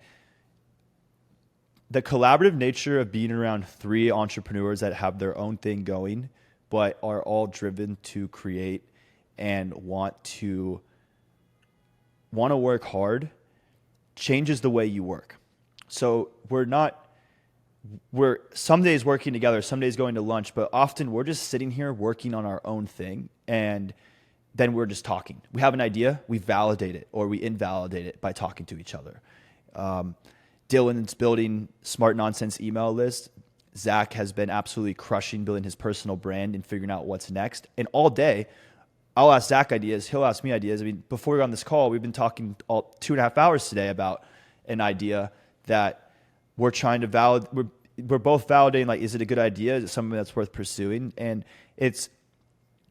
[SPEAKER 1] the collaborative nature of being around three entrepreneurs that have their own thing going, but are all driven to create and want to work hard, changes the way you work. So we're some days working together, some days going to lunch, but often we're just sitting here working on our own thing, and then we're just talking. We have an idea, we validate it, or we invalidate it by talking to each other. Dylan's building smart nonsense email list. Zach has been absolutely crushing building his personal brand and figuring out what's next. And all day, I'll ask Zach ideas. He'll ask me ideas. I mean, before we got on this call, we've been talking all 2.5 hours today about an idea that we're trying to validate. We're both validating, like, is it a good idea? Is it something that's worth pursuing? And it's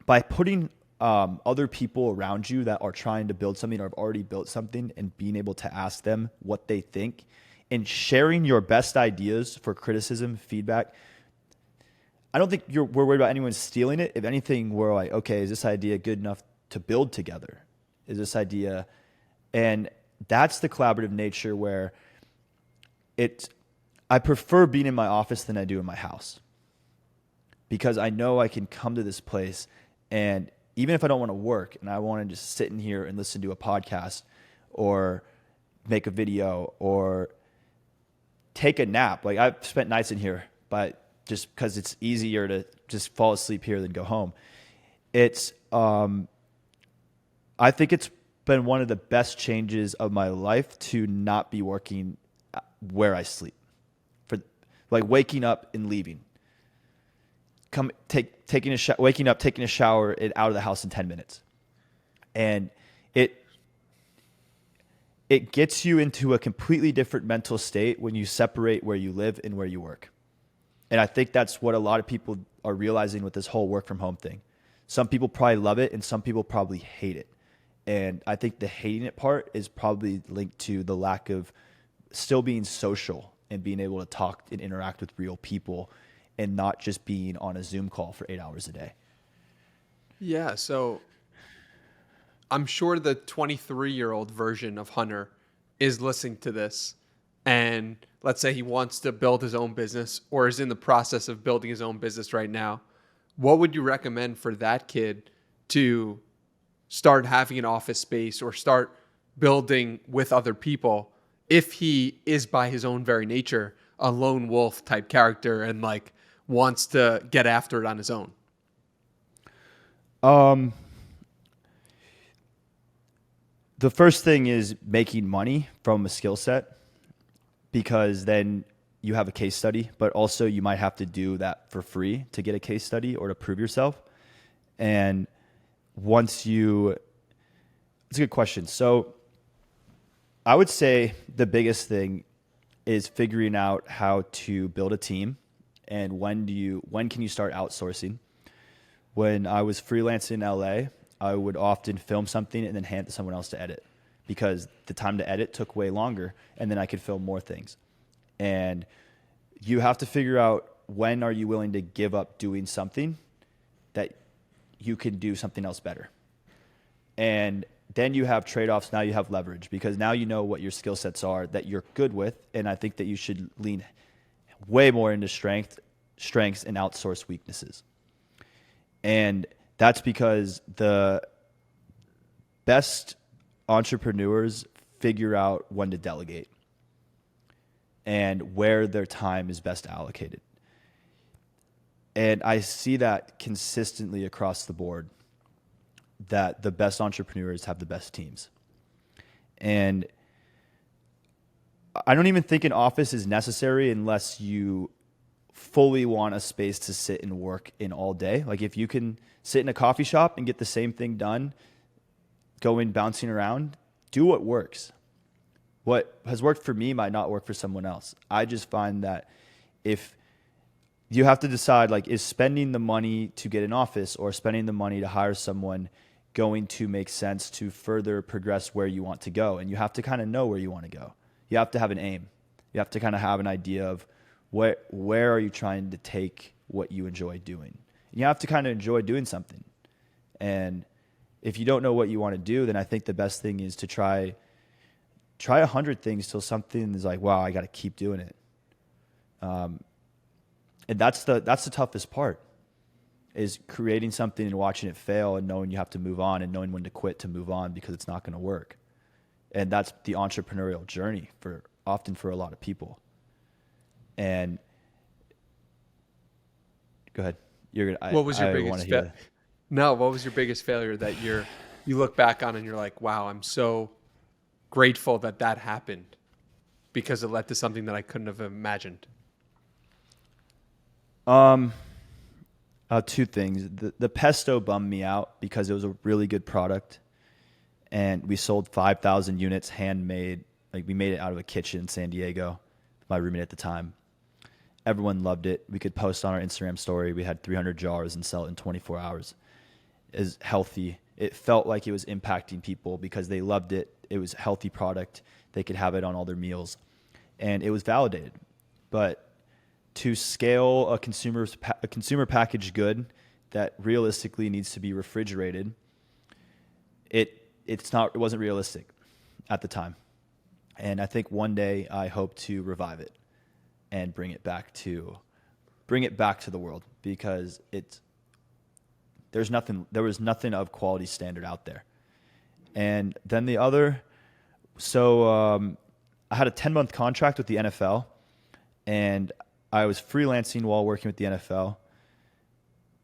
[SPEAKER 1] by putting other people around you that are trying to build something or have already built something and being able to ask them what they think and sharing your best ideas for criticism, feedback. I don't think we're worried about anyone stealing it. If anything, we're like, okay, is this idea good enough to build together? Is this idea, and that's the collaborative nature where I prefer being in my office than I do in my house, because I know I can come to this place, and even if I don't want to work and I want to just sit in here and listen to a podcast or make a video or take a nap. Like, I've spent nights in here, but just because it's easier to just fall asleep here than go home. It's, I think it's been one of the best changes of my life to not be working where I sleep, for like waking up and leaving, waking up, taking a shower, and out of the house in 10 minutes. And it gets you into a completely different mental state when you separate where you live and where you work. And I think that's what a lot of people are realizing with this whole work from home thing. Some people probably love it and some people probably hate it. And I think the hating it part is probably linked to the lack of still being social and being able to talk and interact with real people and not just being on a Zoom call for 8 hours a day.
[SPEAKER 2] Yeah, so I'm sure the 23-year-old version of Hunter is listening to this, and let's say he wants to build his own business or is in the process of building his own business right now. What would you recommend for that kid to start having an office space or start building with other people if he is, by his own very nature, a lone wolf type character and like wants to get after it on his own?
[SPEAKER 1] The first thing is making money from a skill set, because then you have a case study, but also you might have to do that for free to get a case study or to prove yourself. And it's a good question. So I would say the biggest thing is figuring out how to build a team and when can you start outsourcing. When I was freelancing in LA, I would often film something and then hand it to someone else to edit because the time to edit took way longer and then I could film more things. And you have to figure out when are you willing to give up doing something that you can do something else better. And then you have trade-offs. Now you have leverage because now you know what your skill sets are that you're good with. And I think that you should lean way more into strengths and outsource weaknesses. And that's because the best entrepreneurs figure out when to delegate and where their time is best allocated. And I see that consistently across the board, that the best entrepreneurs have the best teams. And I don't even think an office is necessary unless you fully want a space to sit and work in all day. Like if you can sit in a coffee shop and get the same thing done, going bouncing around, do what works. What has worked for me might not work for someone else. I just find that if you have to decide, like, is spending the money to get an office or spending the money to hire someone going to make sense to further progress where you want to go? And you have to kind of know where you want to go. You have to have an aim. You have to kind of have an idea of where are you trying to take what you enjoy doing. You have to kind of enjoy doing something. And if you don't know what you want to do, then I think the best thing is to try 100 things till something is like, wow, I got to keep doing it. And that's the toughest part, is creating something and watching it fail and knowing you have to move on and knowing when to quit to move on because it's not going to work. And that's the entrepreneurial journey often for a lot of people. And go ahead.
[SPEAKER 2] What was your biggest failure that you look back on and you're like, wow, I'm so grateful that happened because it led to something that I couldn't have imagined?
[SPEAKER 1] Two things. The pesto bummed me out because it was a really good product, and we sold 5,000 units handmade. Like, we made it out of a kitchen in San Diego, my roommate at the time. Everyone loved it. We could post on our Instagram story. We had 300 jars and sell it in 24 hours. It was healthy. It felt like it was impacting people because they loved it. It was a healthy product. They could have it on all their meals, and it was validated. But to scale a consumer packaged good that realistically needs to be refrigerated, it wasn't realistic at the time. And I think one day I hope to revive it and bring it back to the world, because there was nothing of quality standard out there. And then the other, I had a 10-month contract with the NFL, and I was freelancing while working with the NFL.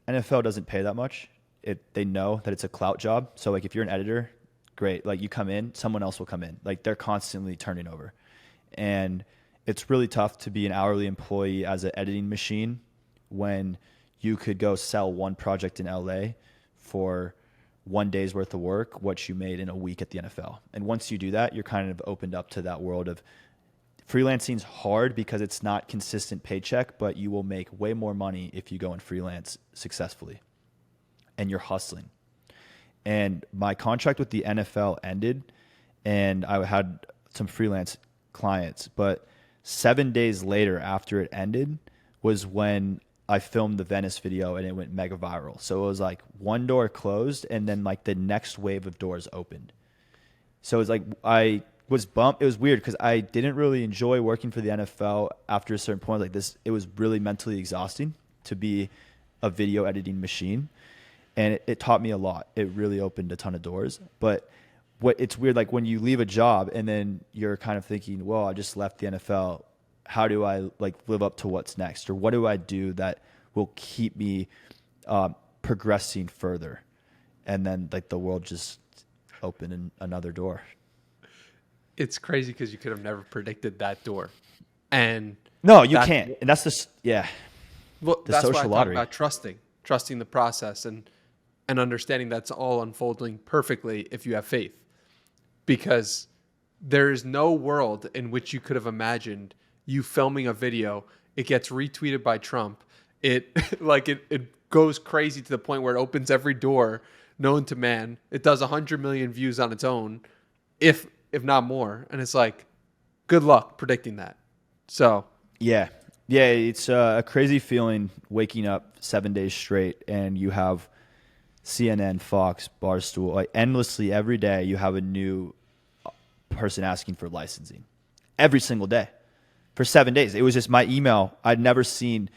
[SPEAKER 1] NFL doesn't pay that much. They know that it's a clout job. So like if you're an editor, great. Like you come in, someone else will come in. Like they're constantly turning over. And it's really tough to be an hourly employee as an editing machine when you could go sell one project in LA for one day's worth of work, what you made in a week at the NFL. And once you do that, you're kind of opened up to that world of freelancing's hard because it's not consistent paycheck, but you will make way more money if you go and freelance successfully and you're hustling. And my contract with the NFL ended, and I had some freelance clients, but 7 days later after it ended was when I filmed the Venice video and it went mega viral. So it was like one door closed and then like the next wave of doors opened. So it was like I was bummed. It was weird because I didn't really enjoy working for the NFL after a certain point. Like this, it was really mentally exhausting to be a video editing machine, and it taught me a lot. It really opened a ton of doors. But it's weird, like when you leave a job and then you're kind of thinking, well, I just left the NFL. How do I like live up to what's next, or what do I do that will keep me progressing further? And then like the world just opened another door.
[SPEAKER 2] It's crazy because you could have never predicted that door. And
[SPEAKER 1] No, you
[SPEAKER 2] That
[SPEAKER 1] can't. And that's the
[SPEAKER 2] Well,
[SPEAKER 1] the
[SPEAKER 2] that's why I
[SPEAKER 1] social
[SPEAKER 2] talk
[SPEAKER 1] lottery.
[SPEAKER 2] about trusting the process, and understanding that's all unfolding perfectly if you have faith. Because there is no world in which you could have imagined you filming a video, it gets retweeted by Trump, it like it goes crazy to the point where it opens every door known to man. It does 100 million views on its own, if not more. And it's like, good luck predicting that. So
[SPEAKER 1] Yeah. Yeah, it's a crazy feeling waking up 7 days straight and you have CNN, Fox, Barstool, like endlessly every day you have a new person asking for licensing. Every single day. For 7 days. It was just my email. I'd never seen,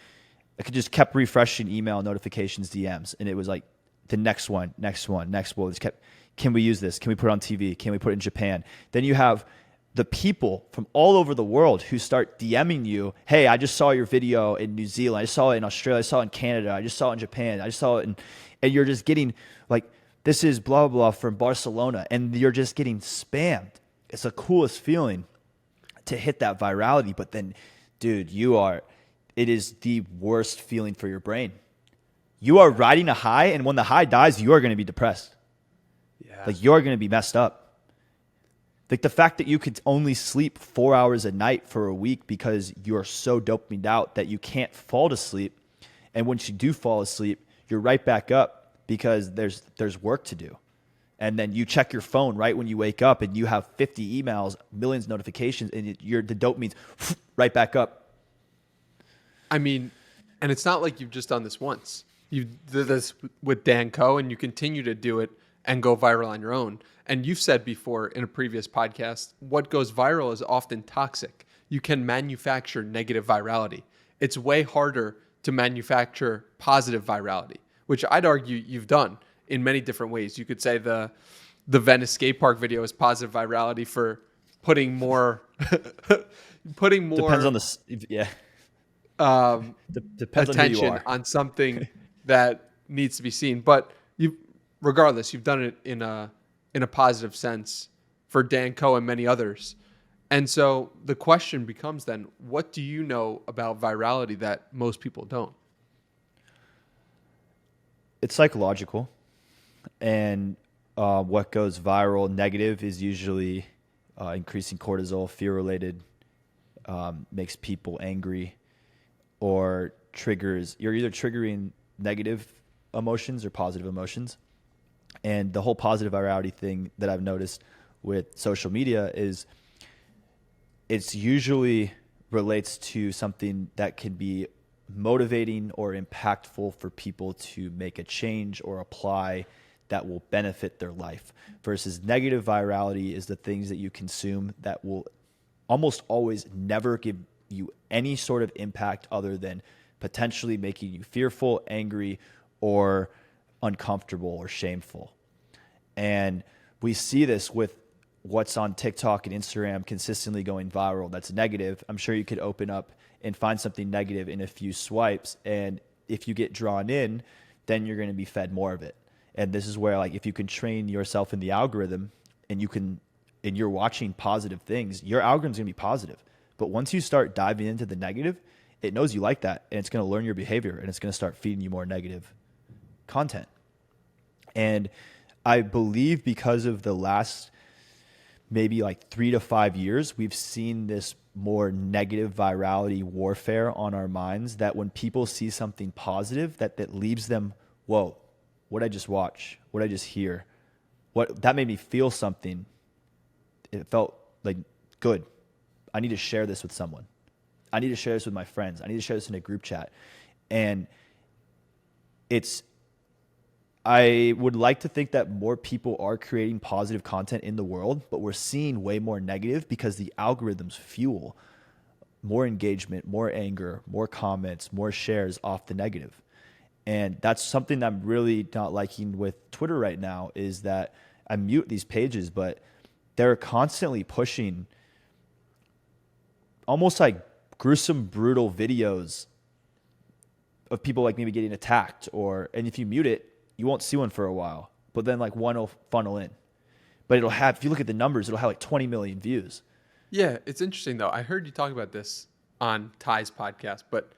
[SPEAKER 1] I could just kept refreshing email notifications, DMs, and it was like the next one. Just kept, can we use this? Can we put it on TV? Can we put it in Japan? Then you have the people from all over the world who start DMing you, hey, I just saw your video in New Zealand. I just saw it in Australia. I saw it in Canada. I just saw it in Japan. I just saw it in, and you're just getting like, this is blah, blah, blah from Barcelona. And you're just getting spammed. It's the coolest feeling to hit that virality. But then, dude, it is the worst feeling for your brain. You are riding a high, and when the high dies, you are going to be depressed.
[SPEAKER 2] yeah.
[SPEAKER 1] Like, you're going to be messed up. Like the fact that you could only sleep 4 hours a night for a week because you're so dopamined out that you can't fall to sleep. And once you do fall asleep, you're right back up because there's work to do. And then you check your phone right when you wake up and you have 50 emails, millions of notifications, and the dopamine's right back up.
[SPEAKER 2] I mean, and it's not like you've just done this once. You did this with Dan Koe, and you continue to do it and go viral on your own. And you've said before in a previous podcast, what goes viral is often toxic. You can manufacture negative virality. It's way harder to manufacture positive virality, which I'd argue you've done in many different ways. You could say the Venice skate park video is positive virality for putting more
[SPEAKER 1] Depends on the depends on who you
[SPEAKER 2] attention
[SPEAKER 1] are.
[SPEAKER 2] on something that needs to be seen. But regardless, you've done it in a positive sense for Dan Koe and many others. And so the question becomes then, what do you know about virality that most people don't?
[SPEAKER 1] It's psychological. And what goes viral negative is usually increasing cortisol, fear-related, makes people angry, or you're either triggering negative emotions or positive emotions. And the whole positive virality thing that I've noticed with social media is it's usually relates to something that can be motivating or impactful for people to make a change or apply that will benefit their life, versus negative virality is the things that you consume that will almost always never give you any sort of impact other than potentially making you fearful, angry, or uncomfortable or shameful. And we see this with what's on TikTok and Instagram consistently going viral that's negative. I'm sure you could open up and find something negative in a few swipes, and if you get drawn in, then you're going to be fed more of it. And this is where, like, if you can train yourself in the algorithm and you're watching positive things, your algorithm's going to be positive. But once you start diving into the negative, it knows you like that, and it's going to learn your behavior, and it's going to start feeding you more negative content. And I believe because of the last maybe like 3 to 5 years, we've seen this more negative virality warfare on our minds, that when people see something positive, that leaves them, whoa, what I just watch, what I just hear, that made me feel something. It felt like good. I need to share this with someone. I need to share this with my friends. I need to share this in a group chat. And I would like to think that more people are creating positive content in the world, but we're seeing way more negative because the algorithms fuel more engagement, more anger, more comments, more shares off the negative. And that's something that I'm really not liking with Twitter right now, is that I mute these pages, but they're constantly pushing almost like gruesome, brutal videos of people like maybe getting attacked, and if you mute it, you won't see one for a while, but then like one will funnel in. But if you look at the numbers, it'll have like 20 million views.
[SPEAKER 2] Yeah, it's interesting though. I heard you talk about this on Ty's podcast, but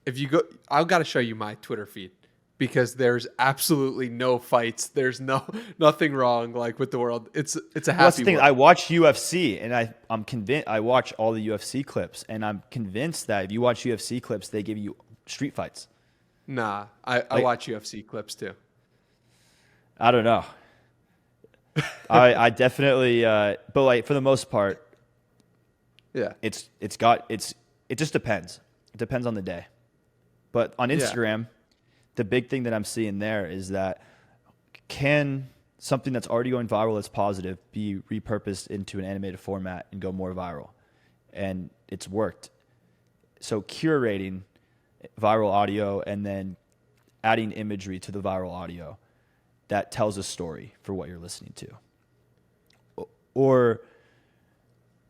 [SPEAKER 2] if you go, I've got to show you my Twitter feed because there's absolutely no fights. There's nothing wrong like with the world. It's a
[SPEAKER 1] Well, that's
[SPEAKER 2] happy
[SPEAKER 1] the thing.
[SPEAKER 2] world.
[SPEAKER 1] I watch UFC, and I'm convinced. I watch all the UFC clips, and I'm convinced that if you watch UFC clips, they give you street fights.
[SPEAKER 2] Nah, I watch UFC clips too.
[SPEAKER 1] I don't know. I definitely, but like for the most part,
[SPEAKER 2] Yeah.
[SPEAKER 1] it just depends. It depends on the day. But on Instagram, the big thing that I'm seeing there is that can something that's already going viral that's positive be repurposed into an animated format and go more viral? And it's worked. So curating viral audio and then adding imagery to the viral audio that tells a story for what you're listening to. Or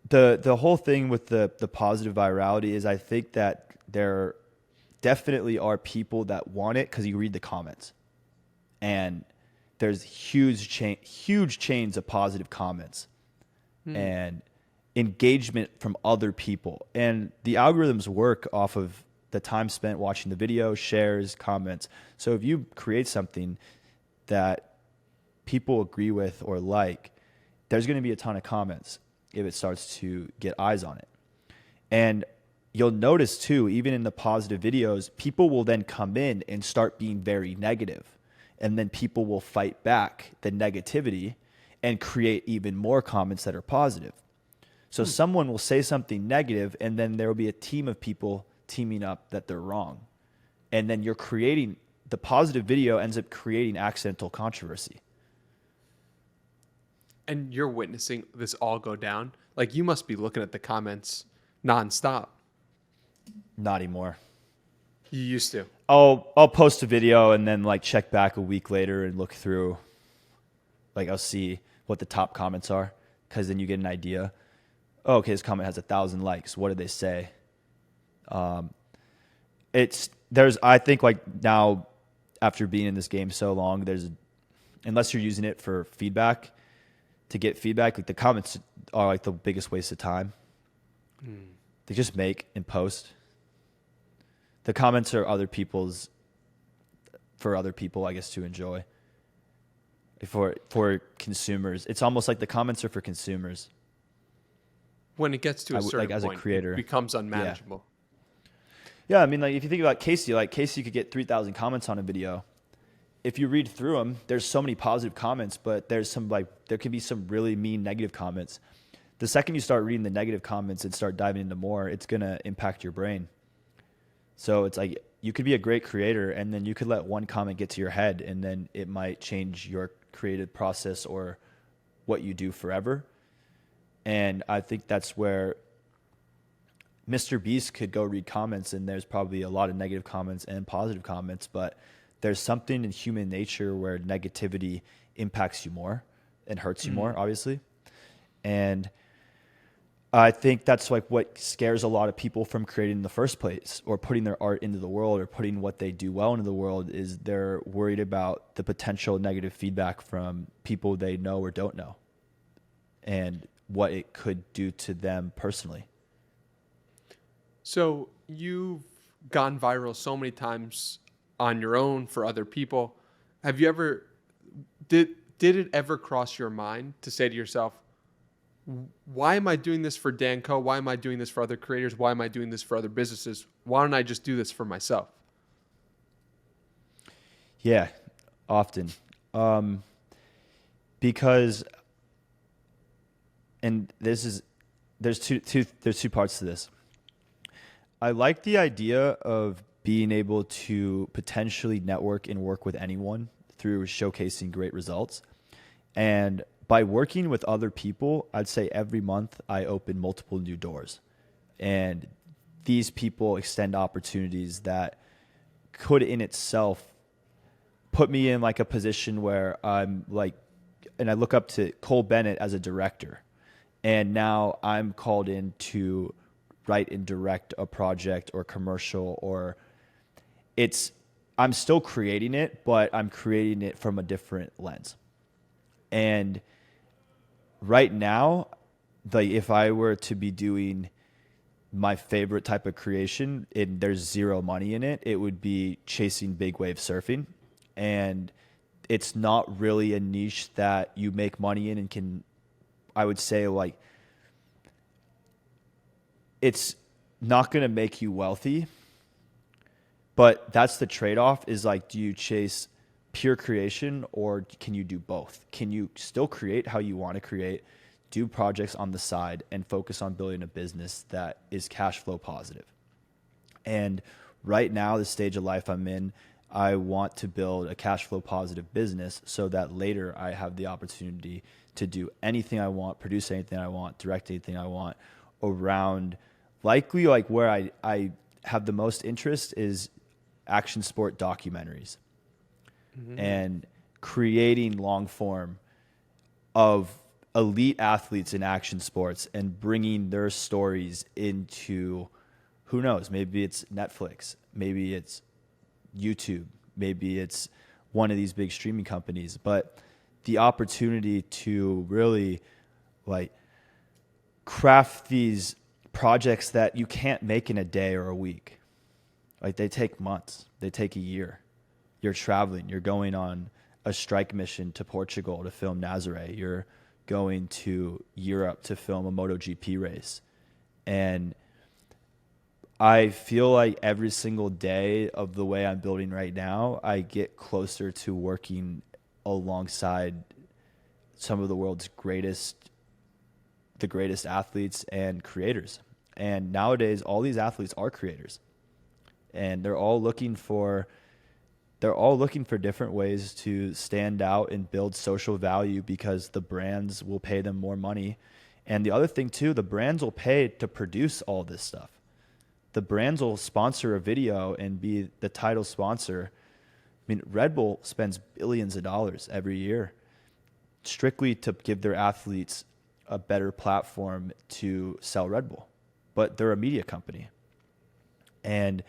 [SPEAKER 1] the whole thing with the positive virality is I think that there definitely are people that want it because you read the comments. And there's huge chains of positive comments and engagement from other people. And the algorithms work off of the time spent watching the video, shares, comments. So if you create something that people agree with or like, there's going to be a ton of comments if it starts to get eyes on it. And you'll notice too, even in the positive videos, people will then come in and start being very negative. And then people will fight back the negativity and create even more comments that are positive. So someone will say something negative, and then there will be a team of people teaming up that they're wrong. And then you're creating, the positive video ends up creating accidental controversy.
[SPEAKER 2] And you're witnessing this all go down. Like you must be looking at the comments nonstop.
[SPEAKER 1] Not anymore.
[SPEAKER 2] You used to.
[SPEAKER 1] I'll post a video and then like check back a week later and look through. Like I'll see what the top comments are, because then you get an idea. Oh, okay, this comment has 1,000 likes. What did they say? I think like now, after being in this game so long, unless you're using it for feedback, to get feedback, like the comments are like the biggest waste of time. They just make and post. The comments are for other people, I guess, to enjoy. For consumers, it's almost like the comments are for consumers.
[SPEAKER 2] When it gets to a certain
[SPEAKER 1] like as
[SPEAKER 2] point,
[SPEAKER 1] a creator,
[SPEAKER 2] it becomes unmanageable.
[SPEAKER 1] Yeah, I mean, like if you think about Casey, like Casey could get 3,000 comments on a video. If you read through them, there's so many positive comments, but there can be some really mean negative comments. The second you start reading the negative comments and start diving into more, it's going to impact your brain. So it's like you could be a great creator, and then you could let one comment get to your head, and then it might change your creative process or what you do forever. And I think that's where Mr. Beast could go read comments, and there's probably a lot of negative comments and positive comments, but there's something in human nature where negativity impacts you more and hurts you more, obviously. And I think that's like what scares a lot of people from creating in the first place, or putting their art into the world, or putting what they do well into the world, is they're worried about the potential negative feedback from people they know or don't know, and what it could do to them personally.
[SPEAKER 2] So you've gone viral so many times on your own for other people. Have you ever, did it ever cross your mind to say to yourself, why am I doing this for Dan Koe? Why am I doing this for other creators? Why am I doing this for other businesses? Why don't I just do this for myself?
[SPEAKER 1] Yeah, often. Because, and there's two parts to this. I like the idea of being able to potentially network and work with anyone through showcasing great results. And by working with other people, I'd say every month I open multiple new doors. And these people extend opportunities that could in itself put me in like a position where I'm like, and I look up to Cole Bennett as a director. And now I'm called in to write and direct a project or commercial, or I'm still creating it, but I'm creating it from a different lens. And right now, like if I were to be doing my favorite type of creation, there's zero money in it, it would be chasing big wave surfing. And it's not really a niche that you make money in and can, I would say, like, it's not going to make you wealthy, but that's the trade-off is like, do you chase pure creation or can you do both? Can you still create how you want to create, do projects on the side, and focus on building a business that is cash flow positive? And right now, the stage of life I'm in, I want to build a cash flow positive business so that later I have the opportunity to do anything I want, produce anything I want, direct anything I want around, likely like where I have the most interest is action sport documentaries and creating long form of elite athletes in action sports and bringing their stories into, who knows, maybe it's Netflix, maybe it's YouTube, maybe it's one of these big streaming companies, but the opportunity to really like craft these projects that you can't make in a day or a week. Like, they take months, they take a year. You're traveling, you're going on a strike mission to Portugal to film Nazare. You're going to Europe to film a MotoGP race. And I feel like every single day of the way I'm building right now, I get closer to working alongside some of the world's the greatest athletes and creators. And nowadays, all these athletes are creators, and they're all looking for different ways to stand out and build social value because the brands will pay them more money. And the other thing too, the brands will pay to produce all this stuff. The brands will sponsor a video and be the title sponsor. I mean, Red Bull spends billions of dollars every year strictly to give their athletes a better platform to sell Red Bull, but they're a media company. And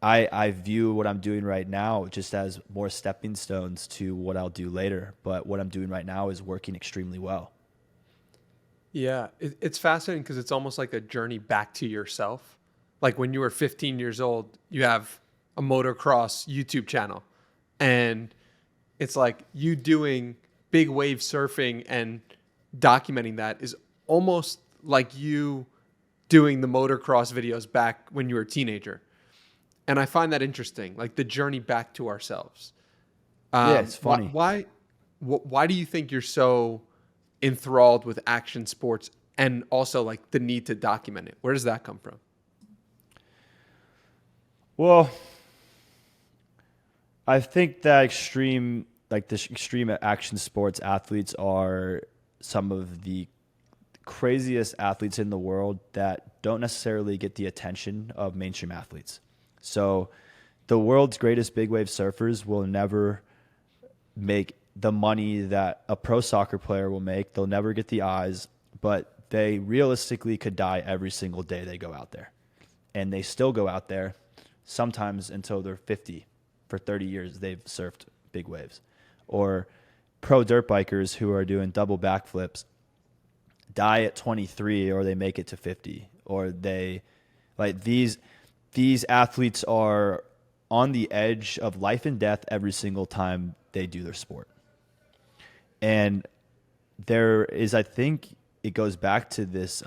[SPEAKER 1] I view what I'm doing right now just as more stepping stones to what I'll do later. But what I'm doing right now is working extremely well.
[SPEAKER 2] Yeah, it's fascinating because it's almost like a journey back to yourself. Like when you were 15 years old, you have a motocross YouTube channel, and it's like you doing big wave surfing and documenting that is almost like you doing the motocross videos back when you were a teenager. And I find that interesting, like the journey back to ourselves.
[SPEAKER 1] Yeah, it's funny.
[SPEAKER 2] Why do you think you're so enthralled with action sports and also like the need to document it? Where does that come from?
[SPEAKER 1] Well, I think that extreme action sports athletes are some of the craziest athletes in the world that don't necessarily get the attention of mainstream athletes. So the world's greatest big wave surfers will never make the money that a pro soccer player will make. They'll never get the eyes, but they realistically could die every single day they go out there. And they still go out there sometimes until they're 50. For 30 years, they've surfed big waves. Or pro dirt bikers who are doing double backflips die at 23, or they make it to 50, or they like these athletes are on the edge of life and death every single time they do their sport. And there is, I think it goes back to this,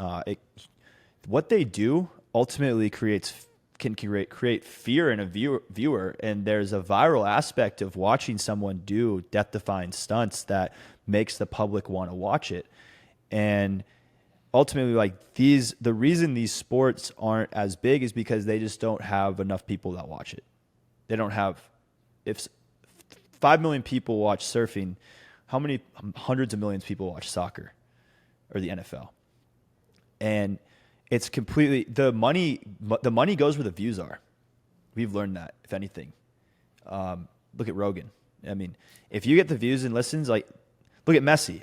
[SPEAKER 1] what they do ultimately can create fear in a viewer. And there's a viral aspect of watching someone do death-defying stunts that makes the public want to watch it. And ultimately, like the reason these sports aren't as big is because they just don't have enough people that watch it. They don't have, if 5 million people watch surfing, how many hundreds of millions of people watch soccer or the NFL? And it's completely, the money goes where the views are. We've learned that, if anything. Look at Rogan. I mean, if you get the views and listens, like look at Messi.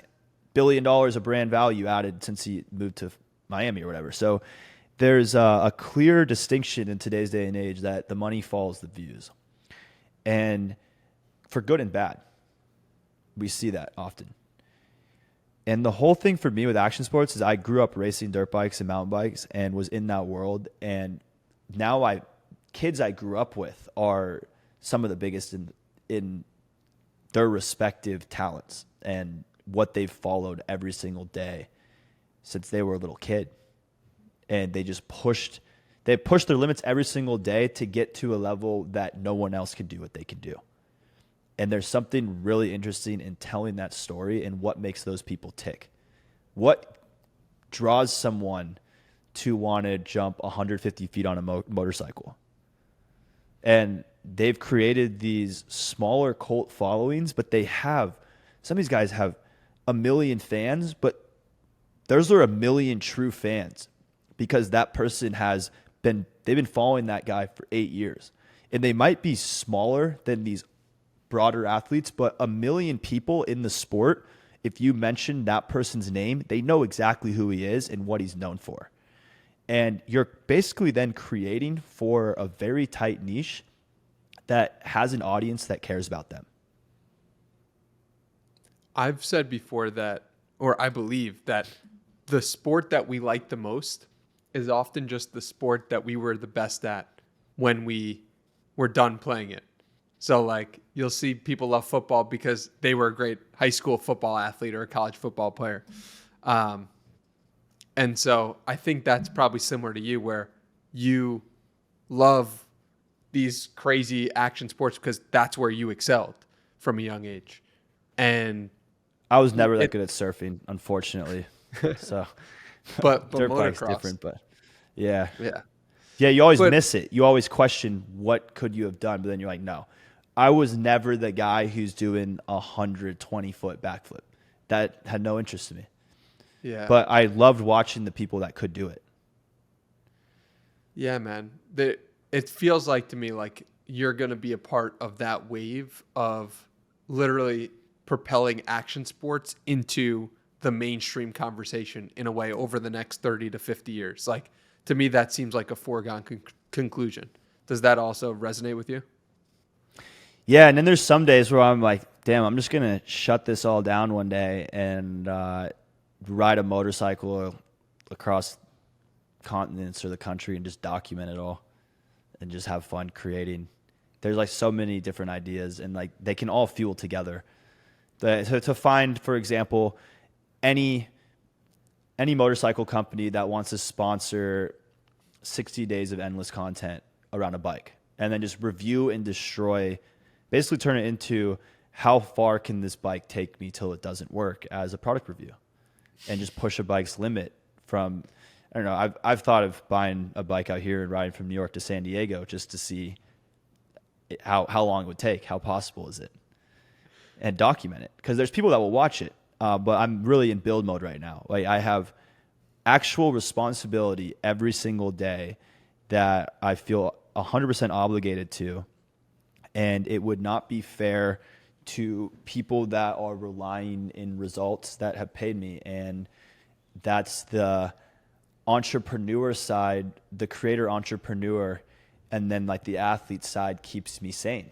[SPEAKER 1] $1 billion of brand value added since he moved to Miami or whatever. So there's a clear distinction in today's day and age that the money follows the views. And for good and bad, we see that often. And the whole thing for me with action sports is I grew up racing dirt bikes and mountain bikes and was in that world. And now kids I grew up with are some of the biggest in their respective talents and what they've followed every single day since they were a little kid. And they pushed their limits every single day to get to a level that no one else could do what they could do. And there's something really interesting in telling that story and what makes those people tick. What draws someone to want to jump 150 feet on a motorcycle? And they've created these smaller cult followings, but some of these guys have 1 million fans, but those are 1 million true fans because that person they've been following that guy for 8 years. And they might be smaller than these broader athletes, but 1 million people in the sport, if you mention that person's name, they know exactly who he is and what he's known for. And you're basically then creating for a very tight niche that has an audience that cares about them.
[SPEAKER 2] I've said before that, or I believe that the sport that we like the most is often just the sport that we were the best at when we were done playing it. So like you'll see people love football because they were a great high school football athlete or a college football player. And so I think that's probably similar to you where you love these crazy action sports because that's where you excelled from a young age. And
[SPEAKER 1] I was never that good at surfing, unfortunately. So
[SPEAKER 2] but
[SPEAKER 1] dirt bike's
[SPEAKER 2] motocross,
[SPEAKER 1] different, but yeah.
[SPEAKER 2] Yeah,
[SPEAKER 1] You always miss it. You always question what could you have done, but then you're like, no. I was never the guy who's doing 120-foot backflip. That had no interest in me.
[SPEAKER 2] Yeah.
[SPEAKER 1] But I loved watching the people that could do it.
[SPEAKER 2] Yeah, man. It feels like to me like you're going to be a part of that wave of literally propelling action sports into the mainstream conversation in a way over the next 30 to 50 years. Like to me, that seems like a foregone conclusion. Does that also resonate with you?
[SPEAKER 1] Yeah, and then there's some days where I'm like, damn, I'm just going to shut this all down one day and ride a motorcycle across continents or the country and just document it all and just have fun creating. There's like so many different ideas and like they can all fuel together. To find, for example, any motorcycle company that wants to sponsor 60 days of endless content around a bike and then just review and destroy, basically turn it into how far can this bike take me till it doesn't work as a product review and just push a bike's limit from, I don't know, I've thought of buying a bike out here and riding from New York to San Diego just to see how long it would take, how possible is it, and document it. Because there's people that will watch it, but I'm really in build mode right now. Like I have actual responsibility every single day that I feel 100% obligated to, and it would not be fair to people that are relying in results that have paid me. And that's the entrepreneur side, the creator entrepreneur, and then like the athlete side keeps me sane.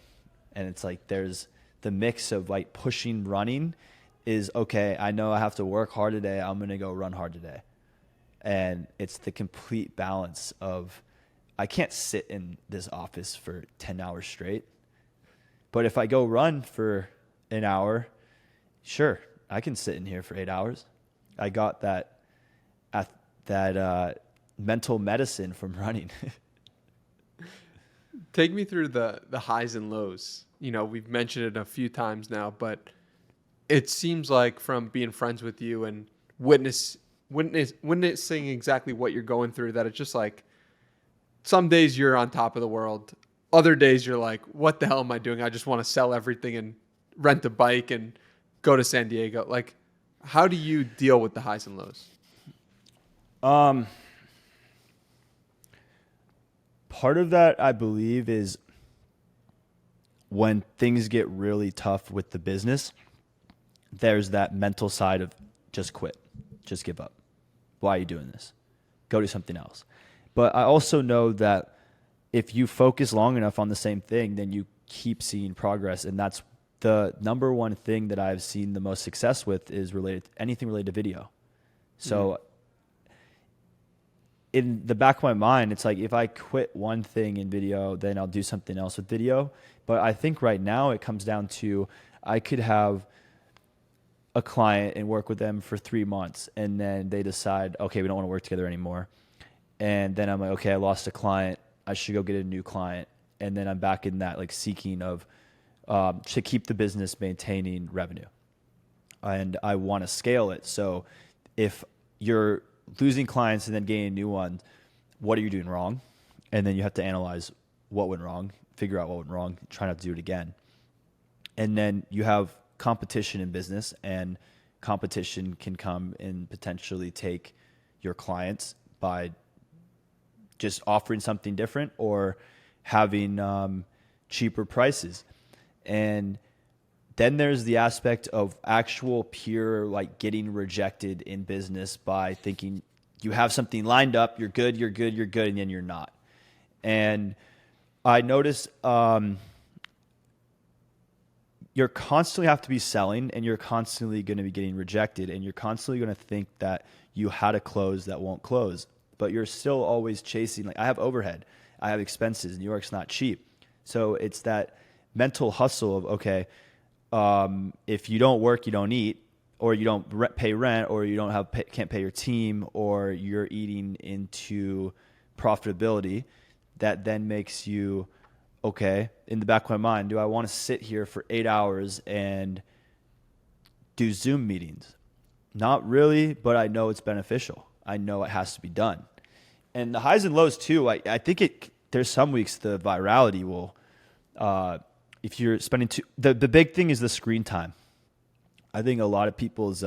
[SPEAKER 1] And it's like there's the mix of like pushing running is, okay, I know I have to work hard today, I'm going to go run hard today. And it's the complete balance of I can't sit in this office for 10 hours straight. But if I go run for an hour, sure, I can sit in here for 8 hours. I got that mental medicine from running.
[SPEAKER 2] Take me through the highs and lows. You know, we've mentioned it a few times now, but it seems like from being friends with you and witnessing exactly what you're going through, that it's just like some days you're on top of the world. Other days you're like, what the hell am I doing? I just want to sell everything and rent a bike and go to San Diego. Like, how do you deal with the highs and lows?
[SPEAKER 1] Part of that, I believe, is when things get really tough with the business, there's that mental side of just quit, just give up. Why are you doing this? Go do something else. But I also know that if you focus long enough on the same thing, then you keep seeing progress. And that's the number one thing that I've seen the most success with is anything related to video. So in the back of my mind, it's like if I quit one thing in video, then I'll do something else with video. But I think right now it comes down to I could have a client and work with them for 3 months, and then they decide, okay, we don't want to work together anymore. And then I'm like, okay, I lost a client. I should go get a new client. And then I'm back in that like seeking of to keep the business maintaining revenue. And I want to scale it. So if you're losing clients and then gaining new ones, what are you doing wrong? And then you have to analyze what went wrong, figure out what went wrong, try not to do it again. And then you have competition in business, and competition can come and potentially take your clients by just offering something different or having cheaper prices. And then there's the aspect of actual pure like getting rejected in business by thinking you have something lined up, you're good, and then you're not. And I notice you're constantly have to be selling, and you're constantly going to be getting rejected, and you're constantly going to think that you had a close that won't close, but you're still always chasing. Like I have overhead, I have expenses. New York's not cheap. So it's that mental hustle of, okay, if you don't work, you don't eat, or you don't pay rent, or you can't pay your team, or you're eating into profitability. That then makes you, okay, in the back of my mind, do I want to sit here for 8 hours and do Zoom meetings? Not really, but I know it's beneficial. I know it has to be done. And the highs and lows too, I think there's some weeks the virality will, if you're spending the big thing is the screen time. I think a lot of people's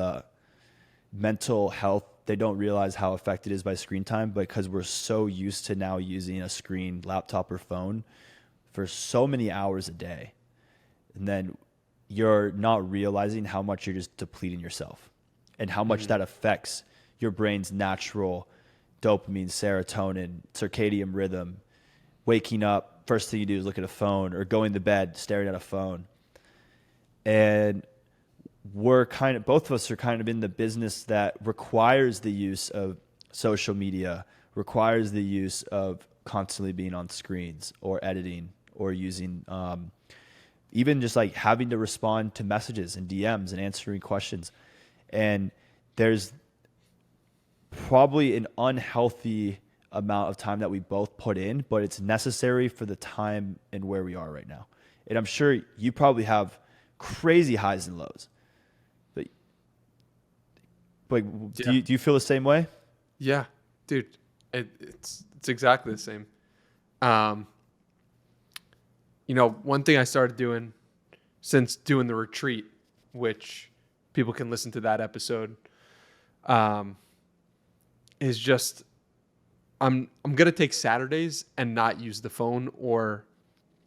[SPEAKER 1] mental health, they don't realize how affected it is by screen time, because we're so used to now using a screen, laptop or phone for so many hours a day. And then you're not realizing how much you're just depleting yourself and how much that affects your brain's natural dopamine, serotonin, circadian rhythm. Waking up, first thing you do is look at a phone, or going to bed, staring at a phone. And both of us are kind of in the business that requires the use of social media, requires the use of constantly being on screens or editing or using, even just like having to respond to messages and DMs and answering questions. And there's probably an unhealthy amount of time that we both put in, but it's necessary for the time and where we are right now. And I'm sure you probably have crazy highs and lows. But do you feel the same way?
[SPEAKER 2] Yeah, dude, it's exactly the same. One thing I started doing since doing the retreat, which people can listen to that episode, is just I'm gonna take Saturdays and not use the phone or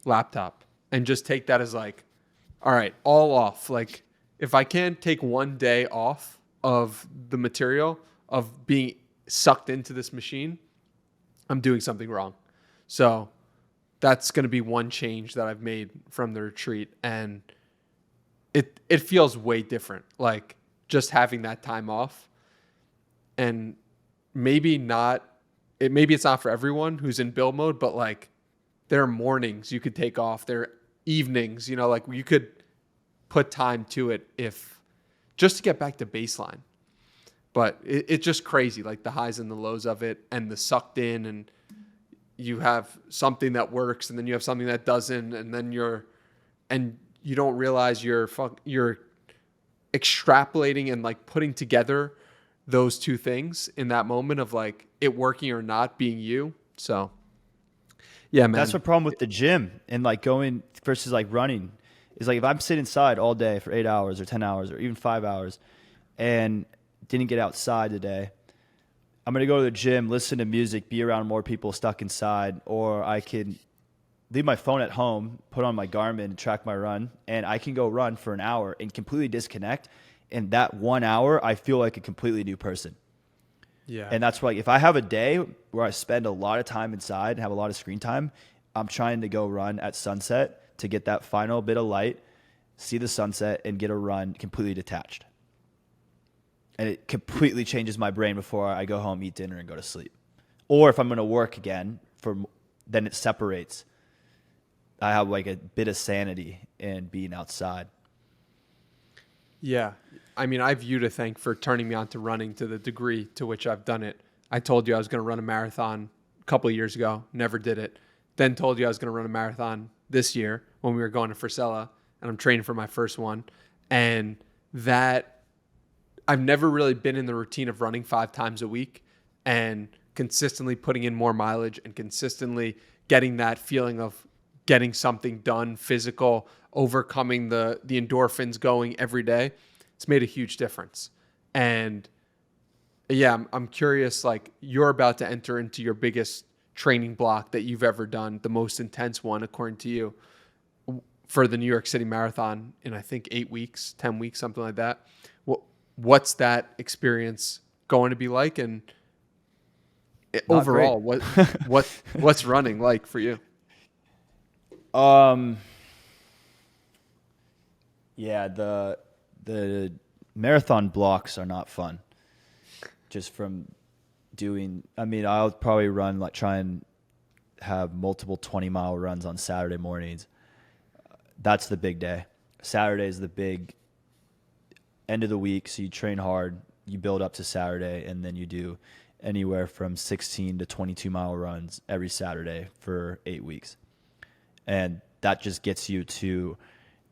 [SPEAKER 2] laptop, and just take that as like, all right, all off. Like if I can't take one day off of the material of being sucked into this machine, I'm doing something wrong. So that's going to be one change that I've made from the retreat. And it feels way different. Like just having that time off, and maybe it's not for everyone who's in build mode, but like there are mornings you could take off, there are evenings, like you could put time to it just to get back to baseline. But it's just crazy, like the highs and the lows of it, and the sucked in, and you have something that works, and then you have something that doesn't, and then you don't realize you're extrapolating and like putting together those two things in that moment of like it working or not being you. So yeah, man.
[SPEAKER 1] That's the problem with the gym and like going versus like running. Is like if I'm sitting inside all day for 8 hours or 10 hours or even 5 hours and didn't get outside today, I'm going to go to the gym, listen to music, be around more people stuck inside, or I can leave my phone at home, put on my Garmin and track my run, and I can go run for an hour and completely disconnect. And that 1 hour, I feel like a completely new person.
[SPEAKER 2] Yeah.
[SPEAKER 1] And that's why if I have a day where I spend a lot of time inside and have a lot of screen time, I'm trying to go run at sunset to get that final bit of light see the sunset, and get a run completely detached. And it completely changes my brain before I go home, eat dinner, and go to sleep. Or if I'm going to work again, then it separates. I have like a bit of sanity in being outside.
[SPEAKER 2] Yeah. I mean, I have you to thank for turning me on to running to the degree to which I've done it. I told you I was going to run a marathon a couple of years ago, never did it. Then told you I was going to run a marathon this year when we were going to Frisella, and I'm training for my first one. And that I've never really been in the routine of running 5 times a week and consistently putting in more mileage and consistently getting that feeling of getting something done, physical, overcoming the endorphins going every day. It's made a huge difference. And yeah, I'm curious, like, you're about to enter into your biggest training block that you've ever done, the most intense one, according to you, for the New York City Marathon in, I think, 8 weeks, 10 weeks, something like that. What's that experience going to be like? And
[SPEAKER 1] Not
[SPEAKER 2] overall,
[SPEAKER 1] great.
[SPEAKER 2] what's running like for you?
[SPEAKER 1] Yeah, the marathon blocks are not fun. Just from doing, I mean, I'll probably run, like, try and have multiple 20-mile runs on Saturday mornings. That's the big day. Saturday is the big end of the week, so you train hard, you build up to Saturday, and then you do anywhere from 16 to 22-mile runs every Saturday for 8 weeks. And that just gets you to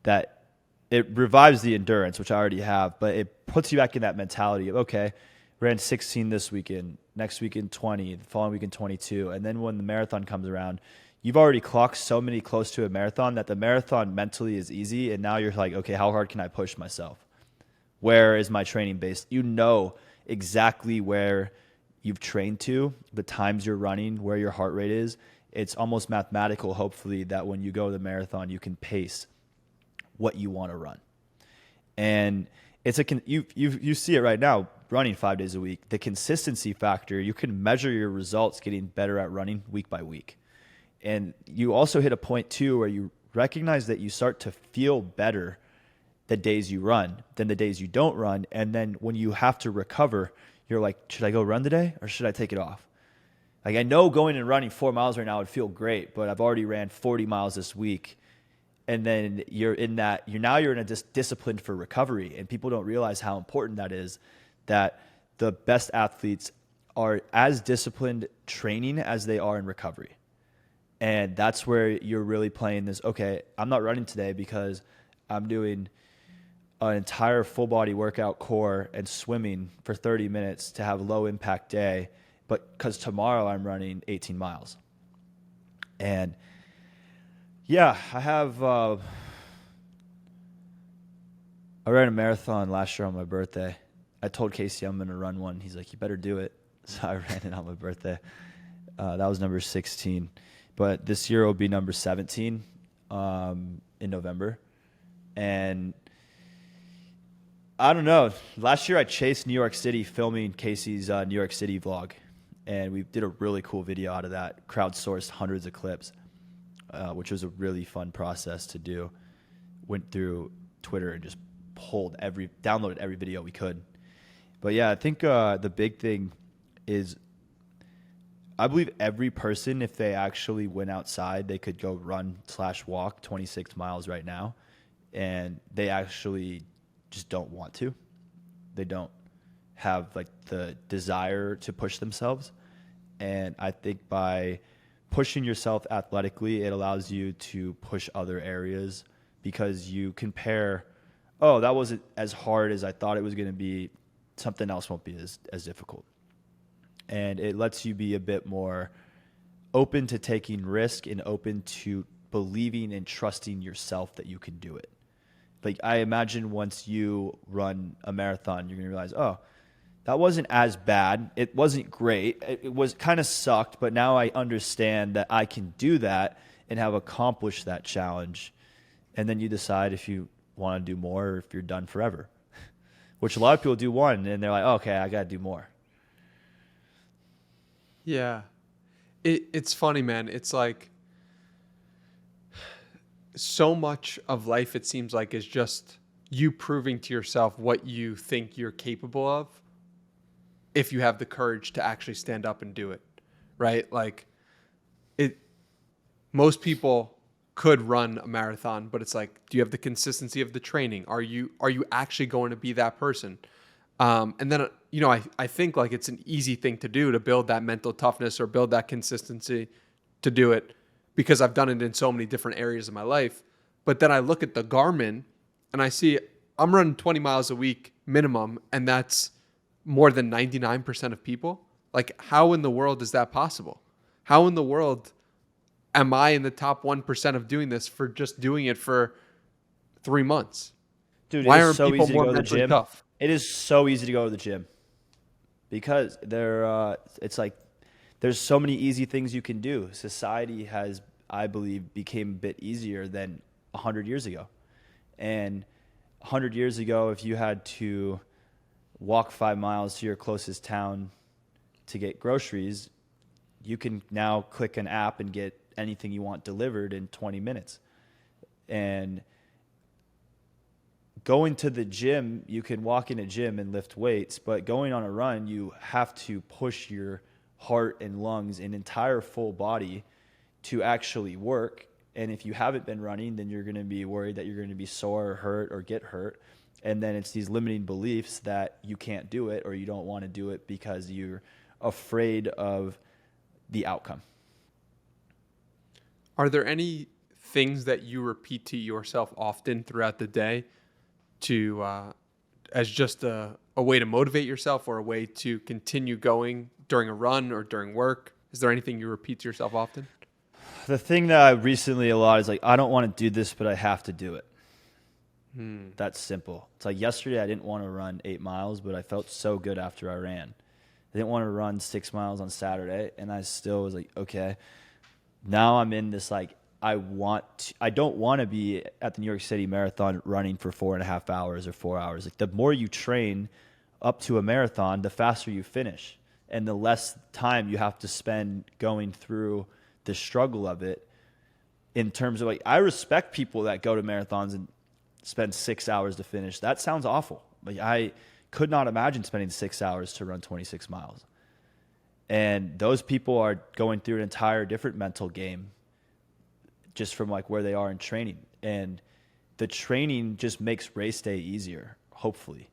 [SPEAKER 1] that. It revives the endurance, which I already have, but it puts you back in that mentality of, okay, ran 16 this weekend, next weekend 20, the following weekend 22. And then when the marathon comes around, you've already clocked so many close to a marathon that the marathon mentally is easy. And now you're like, okay, how hard can I push myself? Where is my training based? You know exactly where you've trained to, the times you're running, where your heart rate is. It's almost mathematical, hopefully, that when you go to the marathon, you can pace what you want to run. And it's you see it right now, running 5 days a week. The consistency factor, you can measure your results getting better at running week by week. And you also hit a point too where you recognize that you start to feel better the days you run than the days you don't run. And then when you have to recover, you're like, should I go run today or should I take it off? Like, I know going and running 4 miles right now would feel great, but I've already ran 40 miles this week. And then you're in a discipline for recovery. And people don't realize how important that is, that the best athletes are as disciplined training as they are in recovery. And that's where you're really playing this, okay, I'm not running today because I'm doing an entire full body workout core and swimming for 30 minutes to have a low impact day, but because tomorrow I'm running 18 miles. And yeah, I ran a marathon last year on my birthday. I told Casey I'm going to run one. He's like, you better do it. So I ran it on my birthday. That was number 16. But this year will be number 17 in November. And I don't know. Last year I chased New York City filming Casey's New York City vlog. And we did a really cool video out of that. Crowdsourced hundreds of clips, which was a really fun process to do. Went through Twitter and just downloaded every video we could. But yeah, I think the big thing is, I believe every person, if they actually went outside, they could go run/walk 26 miles right now. And they actually just don't want to. They don't have like the desire to push themselves. And I think by pushing yourself athletically, it allows you to push other areas, because you compare, oh, that wasn't as hard as I thought it was going to be. Something else won't be as difficult. And it lets you be a bit more open to taking risk and open to believing and trusting yourself that you can do it. Like, I imagine once you run a marathon, you're going to realize, oh, that wasn't as bad. It wasn't great. It was kind of sucked, but now I understand that I can do that and have accomplished that challenge. And then you decide if you want to do more or if you're done forever, which a lot of people do one and they're like, oh, okay, I got to do more.
[SPEAKER 2] Yeah. It's funny, man. It's like, so much of life, it seems like, is just you proving to yourself what you think you're capable of if you have the courage to actually stand up and do it, right? Like it, most people could run a marathon, but it's like, do you have the consistency of the training? Are you actually going to be that person? And then, I think like it's an easy thing to do to build that mental toughness or build that consistency to do it because I've done it in so many different areas of my life. But then I look at the Garmin and I see I'm running 20 miles a week minimum, and that's more than 99% of people. Like, how in the world is that possible? How in the world am I in the top 1% of doing this for just doing it for 3 months?
[SPEAKER 1] Dude, it
[SPEAKER 2] Why
[SPEAKER 1] is
[SPEAKER 2] aren't
[SPEAKER 1] so
[SPEAKER 2] people
[SPEAKER 1] easy to
[SPEAKER 2] more
[SPEAKER 1] go to the
[SPEAKER 2] mentally
[SPEAKER 1] gym.
[SPEAKER 2] tough?
[SPEAKER 1] It is so easy to go to the gym because it's like there's so many easy things you can do. Society has, I believe, became a bit easier than 100 years ago. And 100 years ago, if you had to walk 5 miles to your closest town to get groceries, you can now click an app and get anything you want delivered in 20 minutes. And going to the gym, you can walk in a gym and lift weights, but going on a run, you have to push your heart and lungs and entire full body to actually work. And if you haven't been running, then you're going to be worried that you're going to be sore or hurt or get hurt. And then it's these limiting beliefs that you can't do it or you don't want to do it because you're afraid of the outcome.
[SPEAKER 2] Are there any things that you repeat to yourself often throughout the day to as just a way to motivate yourself or a way to continue going during a run or during work? Is there anything you repeat to yourself often?
[SPEAKER 1] The thing that I recently a lot is like, I don't want to do this, but I have to do it. That's simple. It's like yesterday I didn't want to run 8 miles, but I felt so good after I ran. I didn't want to run 6 miles on Saturday, and I still was like, okay. Now I'm in this like, I don't want to be at the New York City Marathon running for 4.5 hours or 4 hours. Like the more you train up to a marathon, the faster you finish, and the less time you have to spend going through the struggle of it. In terms of like, I respect people that go to marathons and spend 6 hours to finish. That sounds awful. Like I could not imagine spending 6 hours to run 26 miles. And those people are going through an entire different mental game just from like where they are in training. And the training just makes race day easier, hopefully.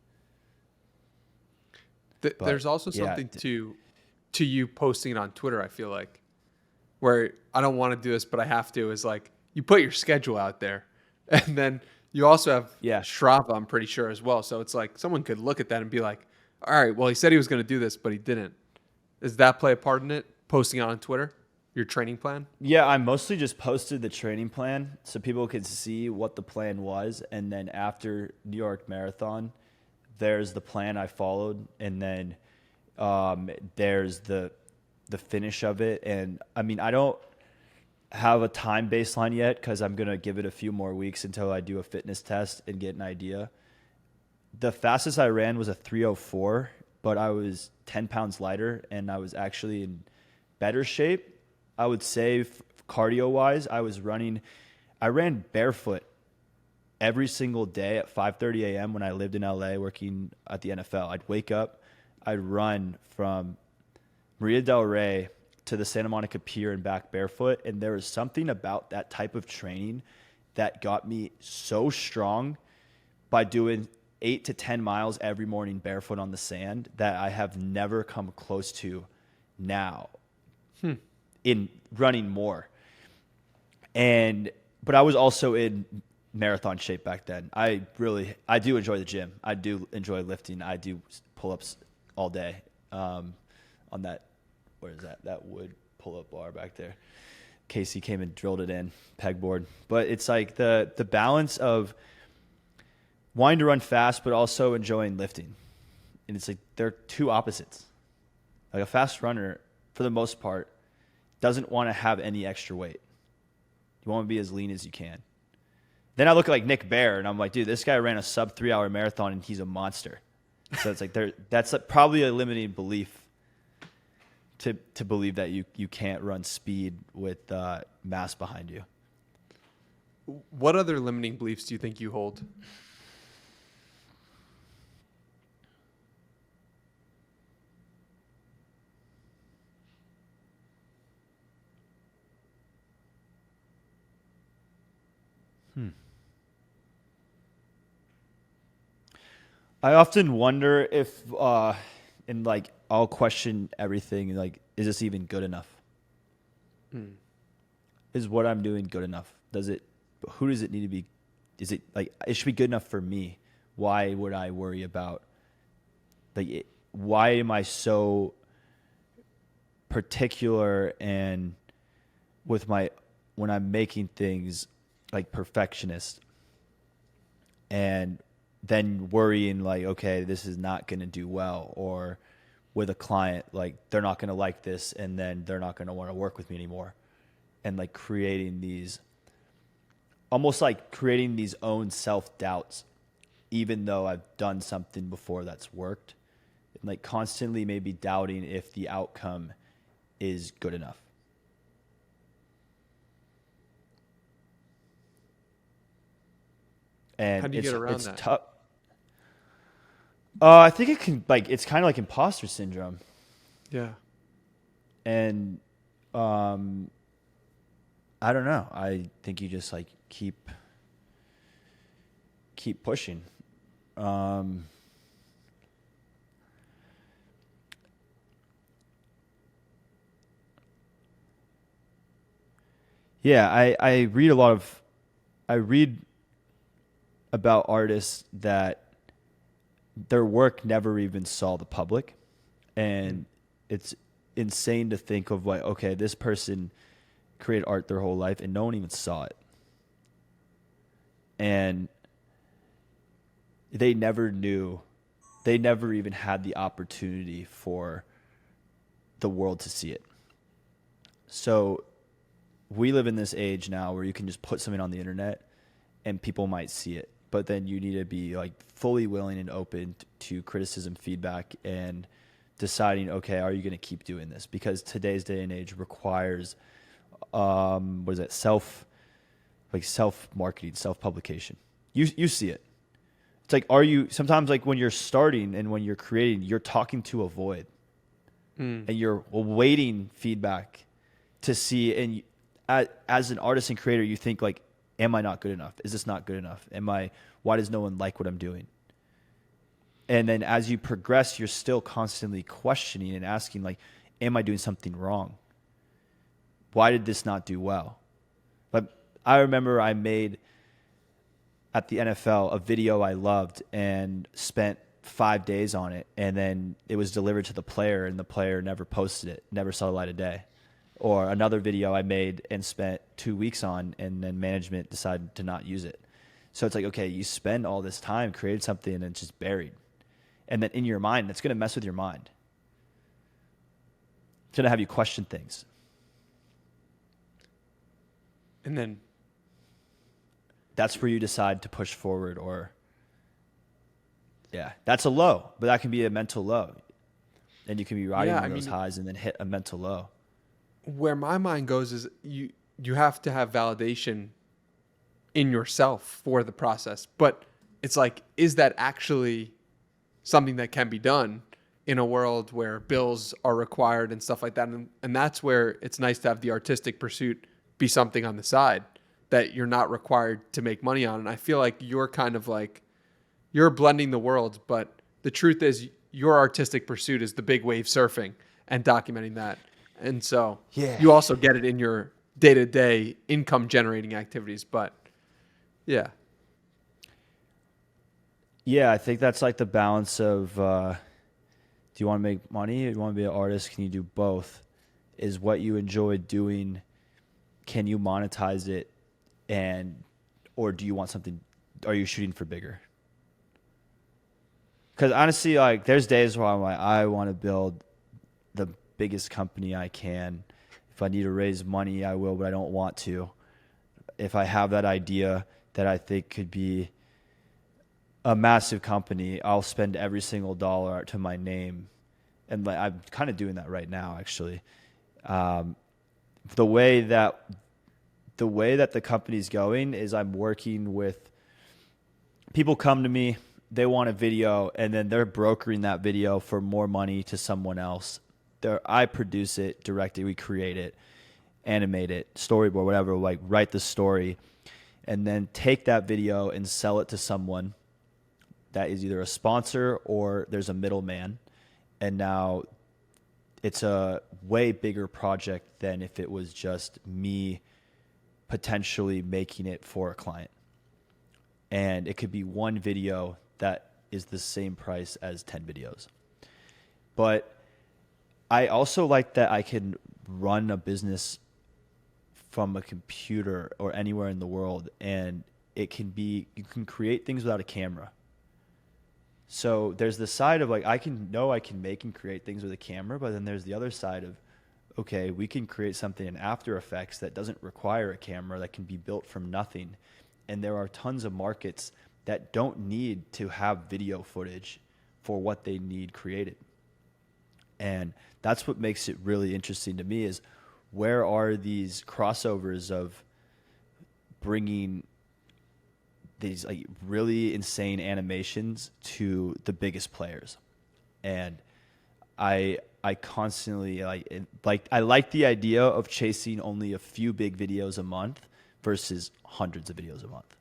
[SPEAKER 2] There's also something to you posting it on Twitter, I feel like, where I don't want to do this, but I have to, is like you put your schedule out there and then you also have Strava, I'm pretty sure, as well. So it's like someone could look at that and be like, all right, well, he said he was going to do this, but he didn't. Does that play a part in it, posting it on Twitter, your training plan?
[SPEAKER 1] Yeah, I mostly just posted the training plan so people could see what the plan was. And then after New York Marathon, there's the plan I followed. And then there's the finish of it. And I mean, I don't have a time baseline yet because I'm going to give it a few more weeks until I do a fitness test and get an idea. The fastest I ran was a 3:04, but I was 10 pounds lighter and I was actually in better shape. I would say cardio-wise, I ran barefoot every single day at 5:30 a.m. when I lived in LA working at the NFL. I'd wake up, I'd run from Marina Del Rey to the Santa Monica Pier and back barefoot. And there was something about that type of training that got me so strong by doing 8 to 10 miles every morning barefoot on the sand that I have never come close to now in running more. But I was also in marathon shape back then. I do enjoy the gym. I do enjoy lifting. I do pull-ups all day on that. Where is that? That wood pull-up bar back there. Casey came and drilled it in, pegboard. But it's like the balance of wanting to run fast but also enjoying lifting. And it's like they're two opposites. Like a fast runner, for the most part, doesn't want to have any extra weight. You want to be as lean as you can. Then I look at like Nick Bear, and I'm like, dude, this guy ran a sub 3 hour marathon, and he's a monster. So it's like that's like probably a limiting belief to believe that you can't run speed with mass behind you.
[SPEAKER 2] What other limiting beliefs do you think you hold?
[SPEAKER 1] I often wonder if, and like, I'll question everything. Like, is this even good enough? Is what I'm doing good enough? Who does it need to be? Is it like, it should be good enough for me? Why would I worry about, like, why am I so particular and when I'm making things like perfectionist, and then worrying like, okay, this is not going to do well, or with a client, like they're not going to like this, and then they're not going to want to work with me anymore. And like creating these own self-doubts, even though I've done something before that's worked, and like constantly maybe doubting if the outcome is good enough. And
[SPEAKER 2] How do you get around
[SPEAKER 1] it's
[SPEAKER 2] that?
[SPEAKER 1] tough. I think it's kind of like imposter syndrome.
[SPEAKER 2] Yeah.
[SPEAKER 1] And I don't know. I think you just like keep pushing. Yeah, I read about artists that their work never even saw the public, and it's insane to think of like, okay, this person created art their whole life and no one even saw it, and they never even had the opportunity for the world to see it. So we live in this age now where you can just put something on the internet and people might see it, but then you need to be like fully willing and open to criticism, feedback, and deciding, okay, are you going to keep doing this? Because today's day and age requires, self marketing, self publication. You see it. It's like, sometimes like when you're starting and when you're creating, you're talking to a void, and you're awaiting feedback to see. And as an artist and creator, you think like, am I not good enough? Is this not good enough? Why does no one like what I'm doing? And then as you progress, you're still constantly questioning and asking like, am I doing something wrong? Why did this not do well? But I remember I made at the NFL a video I loved and spent 5 days on it, and then it was delivered to the player and the player never posted it, never saw the light of day. Or another video I made and spent 2 weeks on, and then management decided to not use it. So it's like, okay, you spend all this time, created something, and it's just buried. And then in your mind, it's going to mess with your mind. It's going to have you question things.
[SPEAKER 2] And then
[SPEAKER 1] that's where you decide to push forward, or, yeah, that's a low, but that can be a mental low. And you can be riding on those highs and then hit a mental low.
[SPEAKER 2] Where my mind goes is you have to have validation in yourself for the process. But it's like, is that actually something that can be done in a world where bills are required and stuff like that? And that's where it's nice to have the artistic pursuit be something on the side that you're not required to make money on. And I feel like you're kind of like, you're blending the worlds, but the truth is your artistic pursuit is the big wave surfing and documenting that. And so you also get it in your day-to-day income generating activities. But yeah.
[SPEAKER 1] Yeah, I think that's like the balance of, do you want to make money or do you want to be an artist? Can you do both? Is what you enjoy doing, can you monetize it? Or do you want something, are you shooting for bigger? Because honestly, like, there's days where I'm like, I want to build the biggest company I can. If I need to raise money, I will, but I don't want to. If I have that idea that I think could be a massive company, I'll spend every single dollar to my name. And like, I'm kind of doing that right now, actually. The way that the way that the company's going is I'm working with people come to me, they want a video, and then they're brokering that video for more money to someone else. I produce it, direct it, we create it, animate it, storyboard, whatever, like write the story, and then take that video and sell it to someone that is either a sponsor or there's a middleman. And now it's a way bigger project than if it was just me potentially making it for a client. And it could be one video that is the same price as 10 videos. But I also like that I can run a business from a computer or anywhere in the world, and you can create things without a camera. So there's the side of like, I can make and create things with a camera, but then there's the other side of, okay, we can create something in After Effects that doesn't require a camera, that can be built from nothing. And there are tons of markets that don't need to have video footage for what they need created. And that's what makes it really interesting to me is where are these crossovers of bringing these like really insane animations to the biggest players. And I constantly I like the idea of chasing only a few big videos a month versus hundreds of videos a month.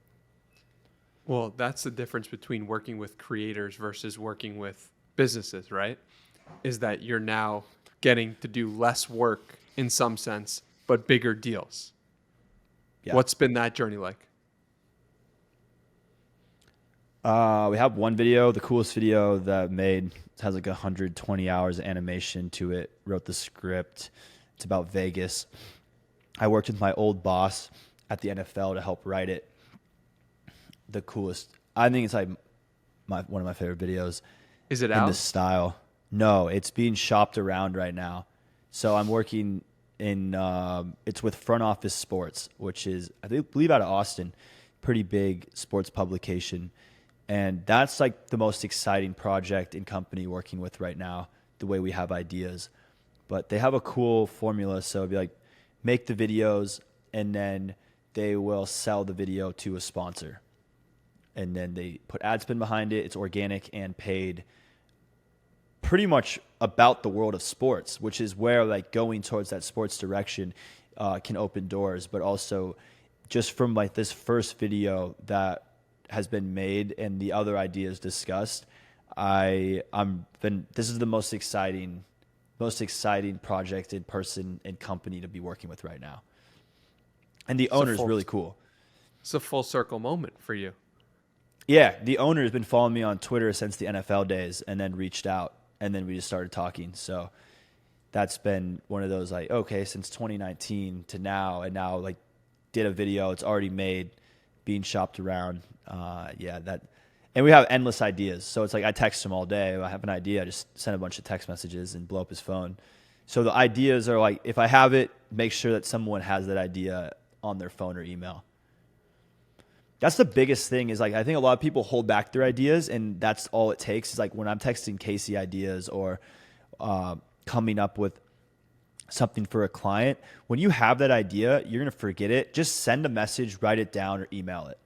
[SPEAKER 2] Well, that's the difference between working with creators versus working with businesses, right? Is that you're now getting to do less work in some sense, but bigger deals. Yeah. What's been that journey like?
[SPEAKER 1] We have one video, the coolest video that I've made. It has like 120 hours of animation to it. Wrote the script. It's about Vegas. I worked with my old boss at the NFL to help write it. The coolest. I think it's like one of my favorite videos.
[SPEAKER 2] Is it out?
[SPEAKER 1] In this style. No, it's being shopped around right now. So I'm working in, it's with Front Office Sports, which is, I believe out of Austin, pretty big sports publication. And that's like the most exciting project in company working with right now, the way we have ideas. But they have a cool formula. So it'd be like, make the videos and then they will sell the video to a sponsor. And then they put ad spend behind it. It's organic and paid, pretty much about the world of sports, which is where like going towards that sports direction can open doors. But also just from like this first video that has been made and the other ideas discussed, this is the most exciting project in person and company to be working with right now. And the owner is really cool.
[SPEAKER 2] It's a full circle moment for you.
[SPEAKER 1] Yeah, the owner has been following me on Twitter since the NFL days and then reached out and then we just started talking. So that's been one of those like, okay, since 2019 to now, and now like did a video, it's already made, being shopped around. And we have endless ideas. So it's like I text him all day. I have an idea, I just send a bunch of text messages and blow up his phone. So the ideas are like, if I have it, make sure that someone has that idea on their phone or email. That's the biggest thing is like, I think a lot of people hold back their ideas and that's all it takes is like when I'm texting Casey ideas or coming up with something for a client, when you have that idea, you're going to forget it. Just send a message, write it down or email it.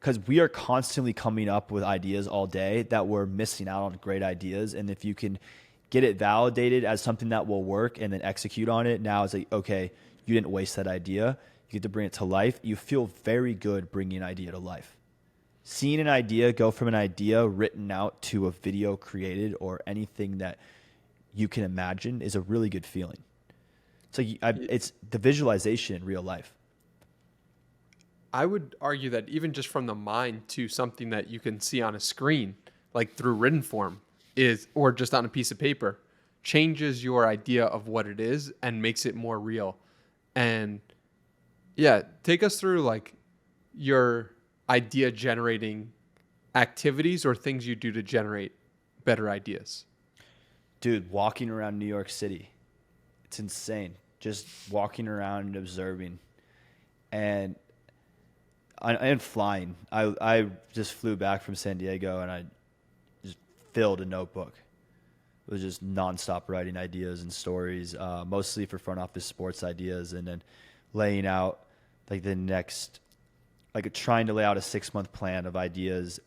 [SPEAKER 1] Because we are constantly coming up with ideas all day that we're missing out on great ideas. And if you can get it validated as something that will work and then execute on it, now it's like, okay, you didn't waste that idea. You get to bring it to life. You feel very good bringing an idea to life. Seeing an idea go from an idea written out to a video created or anything that you can imagine is a really good feeling. So it's the visualization in real life.
[SPEAKER 2] I would argue that even just from the mind to something that you can see on a screen, like through written form, or just on a piece of paper, changes your idea of what it is and makes it more real. And yeah, take us through like your idea generating activities or things you do to generate better ideas. Dude,
[SPEAKER 1] walking around New York City. It's insane. Just walking around and observing. And flying. I just flew back from San Diego and I just filled a notebook. It was just nonstop writing ideas and stories, mostly for front office sports ideas, and then laying out like the next, like trying to lay out a 6-month plan of ideas,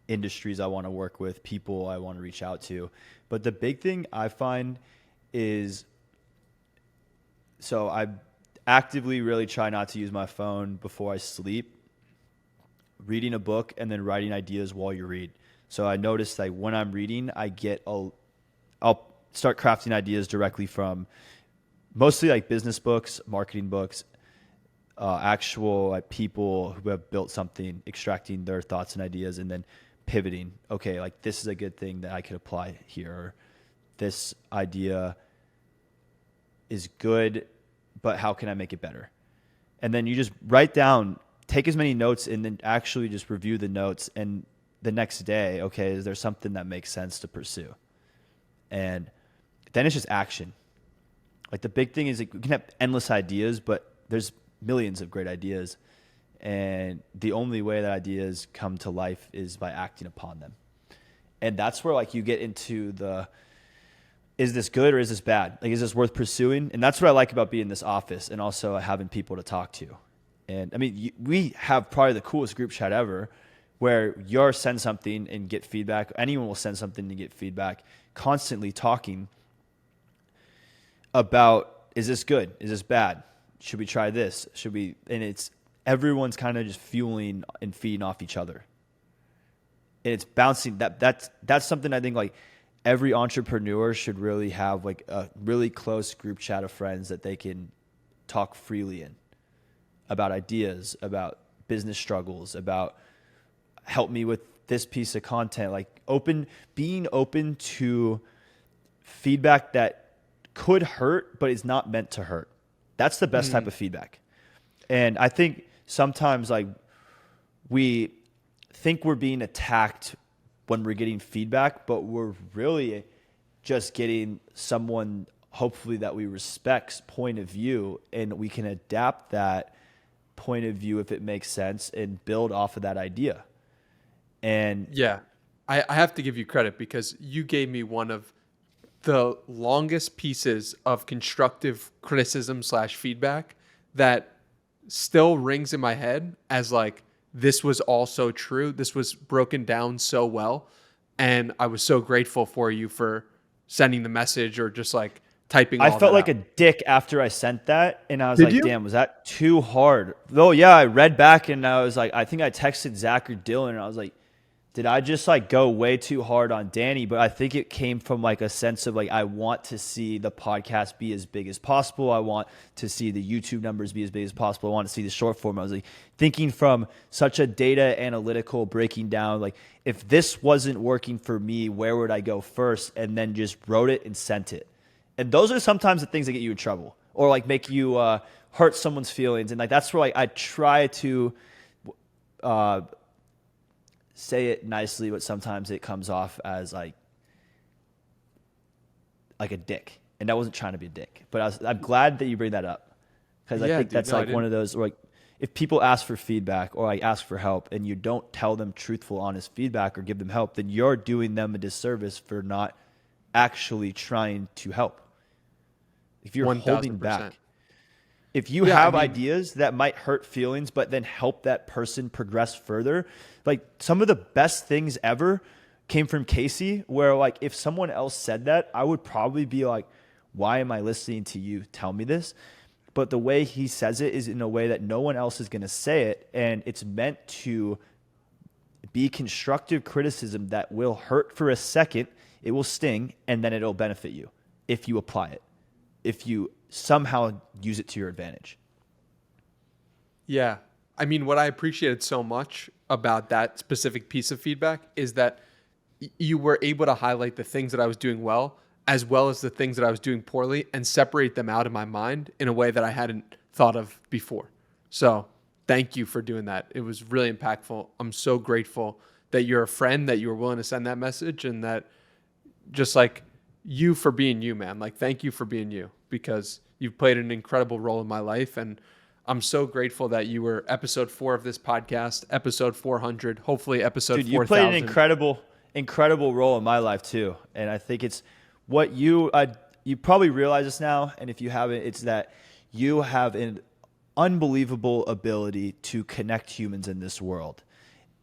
[SPEAKER 1] industries I want to work with, people I want to reach out to. But the big thing I find is, so I actively really try not to use my phone before I sleep, reading a book, and then writing ideas while you read. So I noticed like when I'm reading, I'll start crafting ideas directly from mostly like business books, marketing books, actual like people who have built something, extracting their thoughts and ideas, and then pivoting. Okay, like this is a good thing that I could apply here. Or this idea is good, but how can I make it better? And then you just write down, take as many notes, and then actually just review the notes. And the next day, okay, is there something that makes sense to pursue? And then it's just action. Like the big thing is like, we can have endless ideas, but there's millions of great ideas. And the only way that ideas come to life is by acting upon them. And that's where like you get into the, is this good or is this bad? Like, is this worth pursuing? And that's what I like about being in this office and also having people to talk to. And I mean, we have probably the coolest group chat ever, where you'll send something and get feedback. Anyone will send something and get feedback, constantly talking about, is this good? Is this bad? Should we try this? Should we? And it's, everyone's kind of just fueling and feeding off each other. And it's bouncing. That's something I think like every entrepreneur should really have, like a really close group chat of friends that they can talk freely in about ideas, about business struggles, about help me with this piece of content, like being open to feedback that could hurt, but is not meant to hurt. That's the best type of feedback. And I think sometimes like we think we're being attacked when we're getting feedback, but we're really just getting someone, hopefully that we respect's point of view, and we can adapt that point of view if it makes sense and build off of that idea. And
[SPEAKER 2] yeah, I have to give you credit because you gave me one of the longest pieces of constructive criticism / feedback that still rings in my head as like, this was all so true. This was broken down so well. And I was so grateful for you for sending the message or just like typing all
[SPEAKER 1] I felt
[SPEAKER 2] that
[SPEAKER 1] like
[SPEAKER 2] out.
[SPEAKER 1] a dick after I sent that, and I was
[SPEAKER 2] Did
[SPEAKER 1] like,
[SPEAKER 2] you?
[SPEAKER 1] damn, was that too hard? Though, yeah, I read back and I was like, I think I texted Zach or Dylan, and I was like, did I just like go way too hard on Danny? But I think it came from like a sense of like, I want to see the podcast be as big as possible. I want to see the YouTube numbers be as big as possible. I want to see the short form. I was like thinking from such a data analytical breaking down, like if this wasn't working for me, where would I go first? And then just wrote it and sent it. And those are sometimes the things that get you in trouble or like make you hurt someone's feelings. And like, that's where like I try to say it nicely, but sometimes it comes off as like a dick. And I wasn't trying to be a dick, but I'm glad that you bring that up, because I think that's like one of those, like if people ask for feedback or like ask for help and you don't tell them truthful, honest feedback or give them help, then you're doing them a disservice for not actually trying to help. If you're
[SPEAKER 2] 1000%.
[SPEAKER 1] holding back, if you have ideas that might hurt feelings, but then help that person progress further, like some of the best things ever came from Casey, where like if someone else said that, I would probably be like, why am I listening to you tell me this? But the way he says it is in a way that no one else is going to say it. And it's meant to be constructive criticism that will hurt for a second. It will sting, and then it'll benefit you if you apply it, if you somehow use it to your advantage.
[SPEAKER 2] Yeah. I mean, what I appreciated so much about that specific piece of feedback is that you were able to highlight the things that I was doing well as the things that I was doing poorly and separate them out of my mind in a way that I hadn't thought of before. So thank you for doing that. It was really impactful. I'm so grateful that you're a friend, that you were willing to send that message, and that just like you for being you, man. Like, thank you for being you, because you've played an incredible role in my life. And I'm so grateful that you were episode 4 of this podcast, episode 400, hopefully episode 4,000.
[SPEAKER 1] Dude, you played an incredible role in my life too. And I think it's what you probably realize this now. And if you haven't, it's that you have an unbelievable ability to connect humans in this world.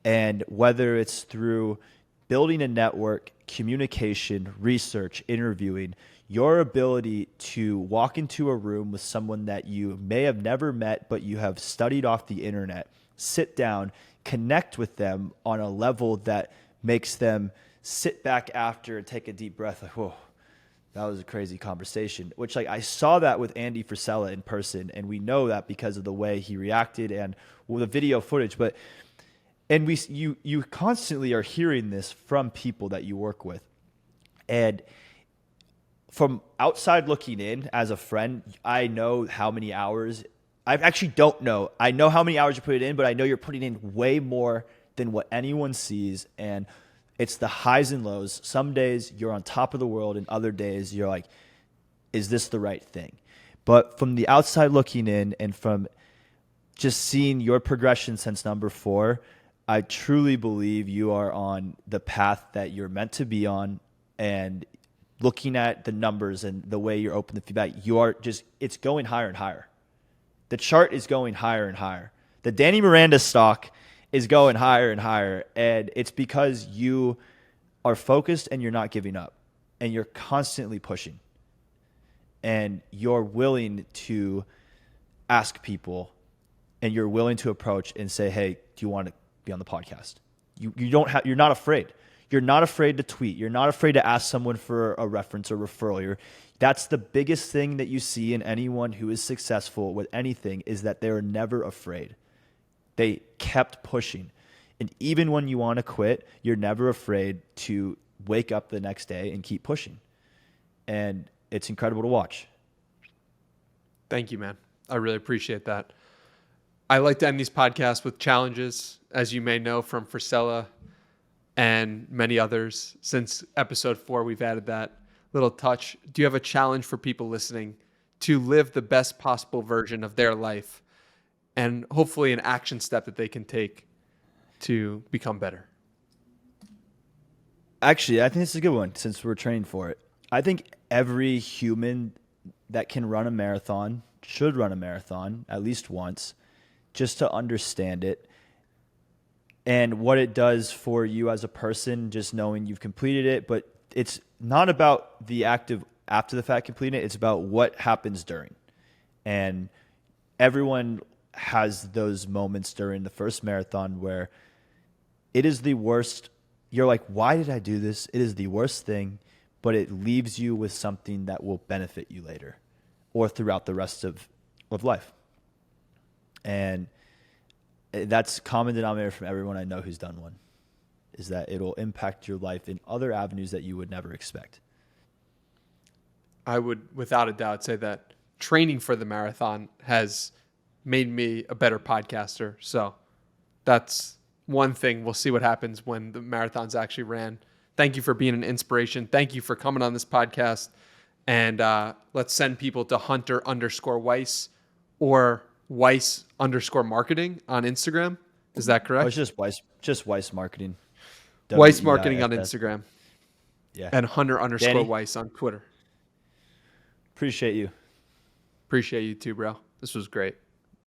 [SPEAKER 1] And whether it's through building a network, communication, research, interviewing, your ability to walk into a room with someone that you may have never met, but you have studied off the internet, sit down, connect with them on a level that makes them sit back after and take a deep breath, like, whoa, that was a crazy conversation. Which, like, I saw that with Andy Frisella in person, and we know that because of the way he reacted and the video footage. And you constantly are hearing this from people that you work with. And from outside looking in as a friend, I know how many hours. I actually don't know. I know how many hours you put in, but I know you're putting in way more than what anyone sees. And it's the highs and lows. Some days you're on top of the world, and other days you're like, is this the right thing? But from the outside looking in, and from just seeing your progression since number 4, I truly believe you are on the path that you're meant to be on. And looking at the numbers and the way you're open to feedback, it's going higher and higher. The chart is going higher and higher. The Danny Miranda stock is going higher and higher. And it's because you are focused and you're not giving up. And you're constantly pushing. And you're willing to ask people, and you're willing to approach and say, hey, do you want to be on the podcast? You're not afraid. You're not afraid to tweet. You're not afraid to ask someone for a reference or referral. That's the biggest thing that you see in anyone who is successful with anything, is that they're never afraid. They kept pushing. And even when you want to quit, you're never afraid to wake up the next day and keep pushing. And it's incredible to watch.
[SPEAKER 2] Thank you, man. I really appreciate that. I like to end these podcasts with challenges, as you may know from Frisella and many others. Since episode 4, we've added that little touch. Do you have a challenge for people listening to live the best possible version of their life, and hopefully an action step that they can take to become better?
[SPEAKER 1] Actually, I think this is a good one since we're training for it. I think every human that can run a marathon should run a marathon at least once, just to understand it and what it does for you as a person, just knowing you've completed it. But it's not about the act of after the fact completing it. It's about what happens during. And everyone has those moments during the first marathon where it is the worst. You're like, why did I do this? It is the worst thing, but it leaves you with something that will benefit you later or throughout the rest of life. And that's common denominator from everyone I know who's done one, is that it'll impact your life in other avenues that you would never expect.
[SPEAKER 2] I would, without a doubt, say that training for the marathon has made me a better podcaster. So that's one thing. We'll see what happens when the marathon's actually ran. Thank you for being an inspiration. Thank you for coming on this podcast. And let's send people to Hunter_Weiss or Weiss_marketing on Instagram. Is that correct?
[SPEAKER 1] Oh, it's just Weiss marketing.
[SPEAKER 2] Weiss marketing on Instagram.
[SPEAKER 1] Yeah.
[SPEAKER 2] And Hunter_Weiss on Twitter.
[SPEAKER 1] Appreciate you.
[SPEAKER 2] Appreciate you too, bro. This was great.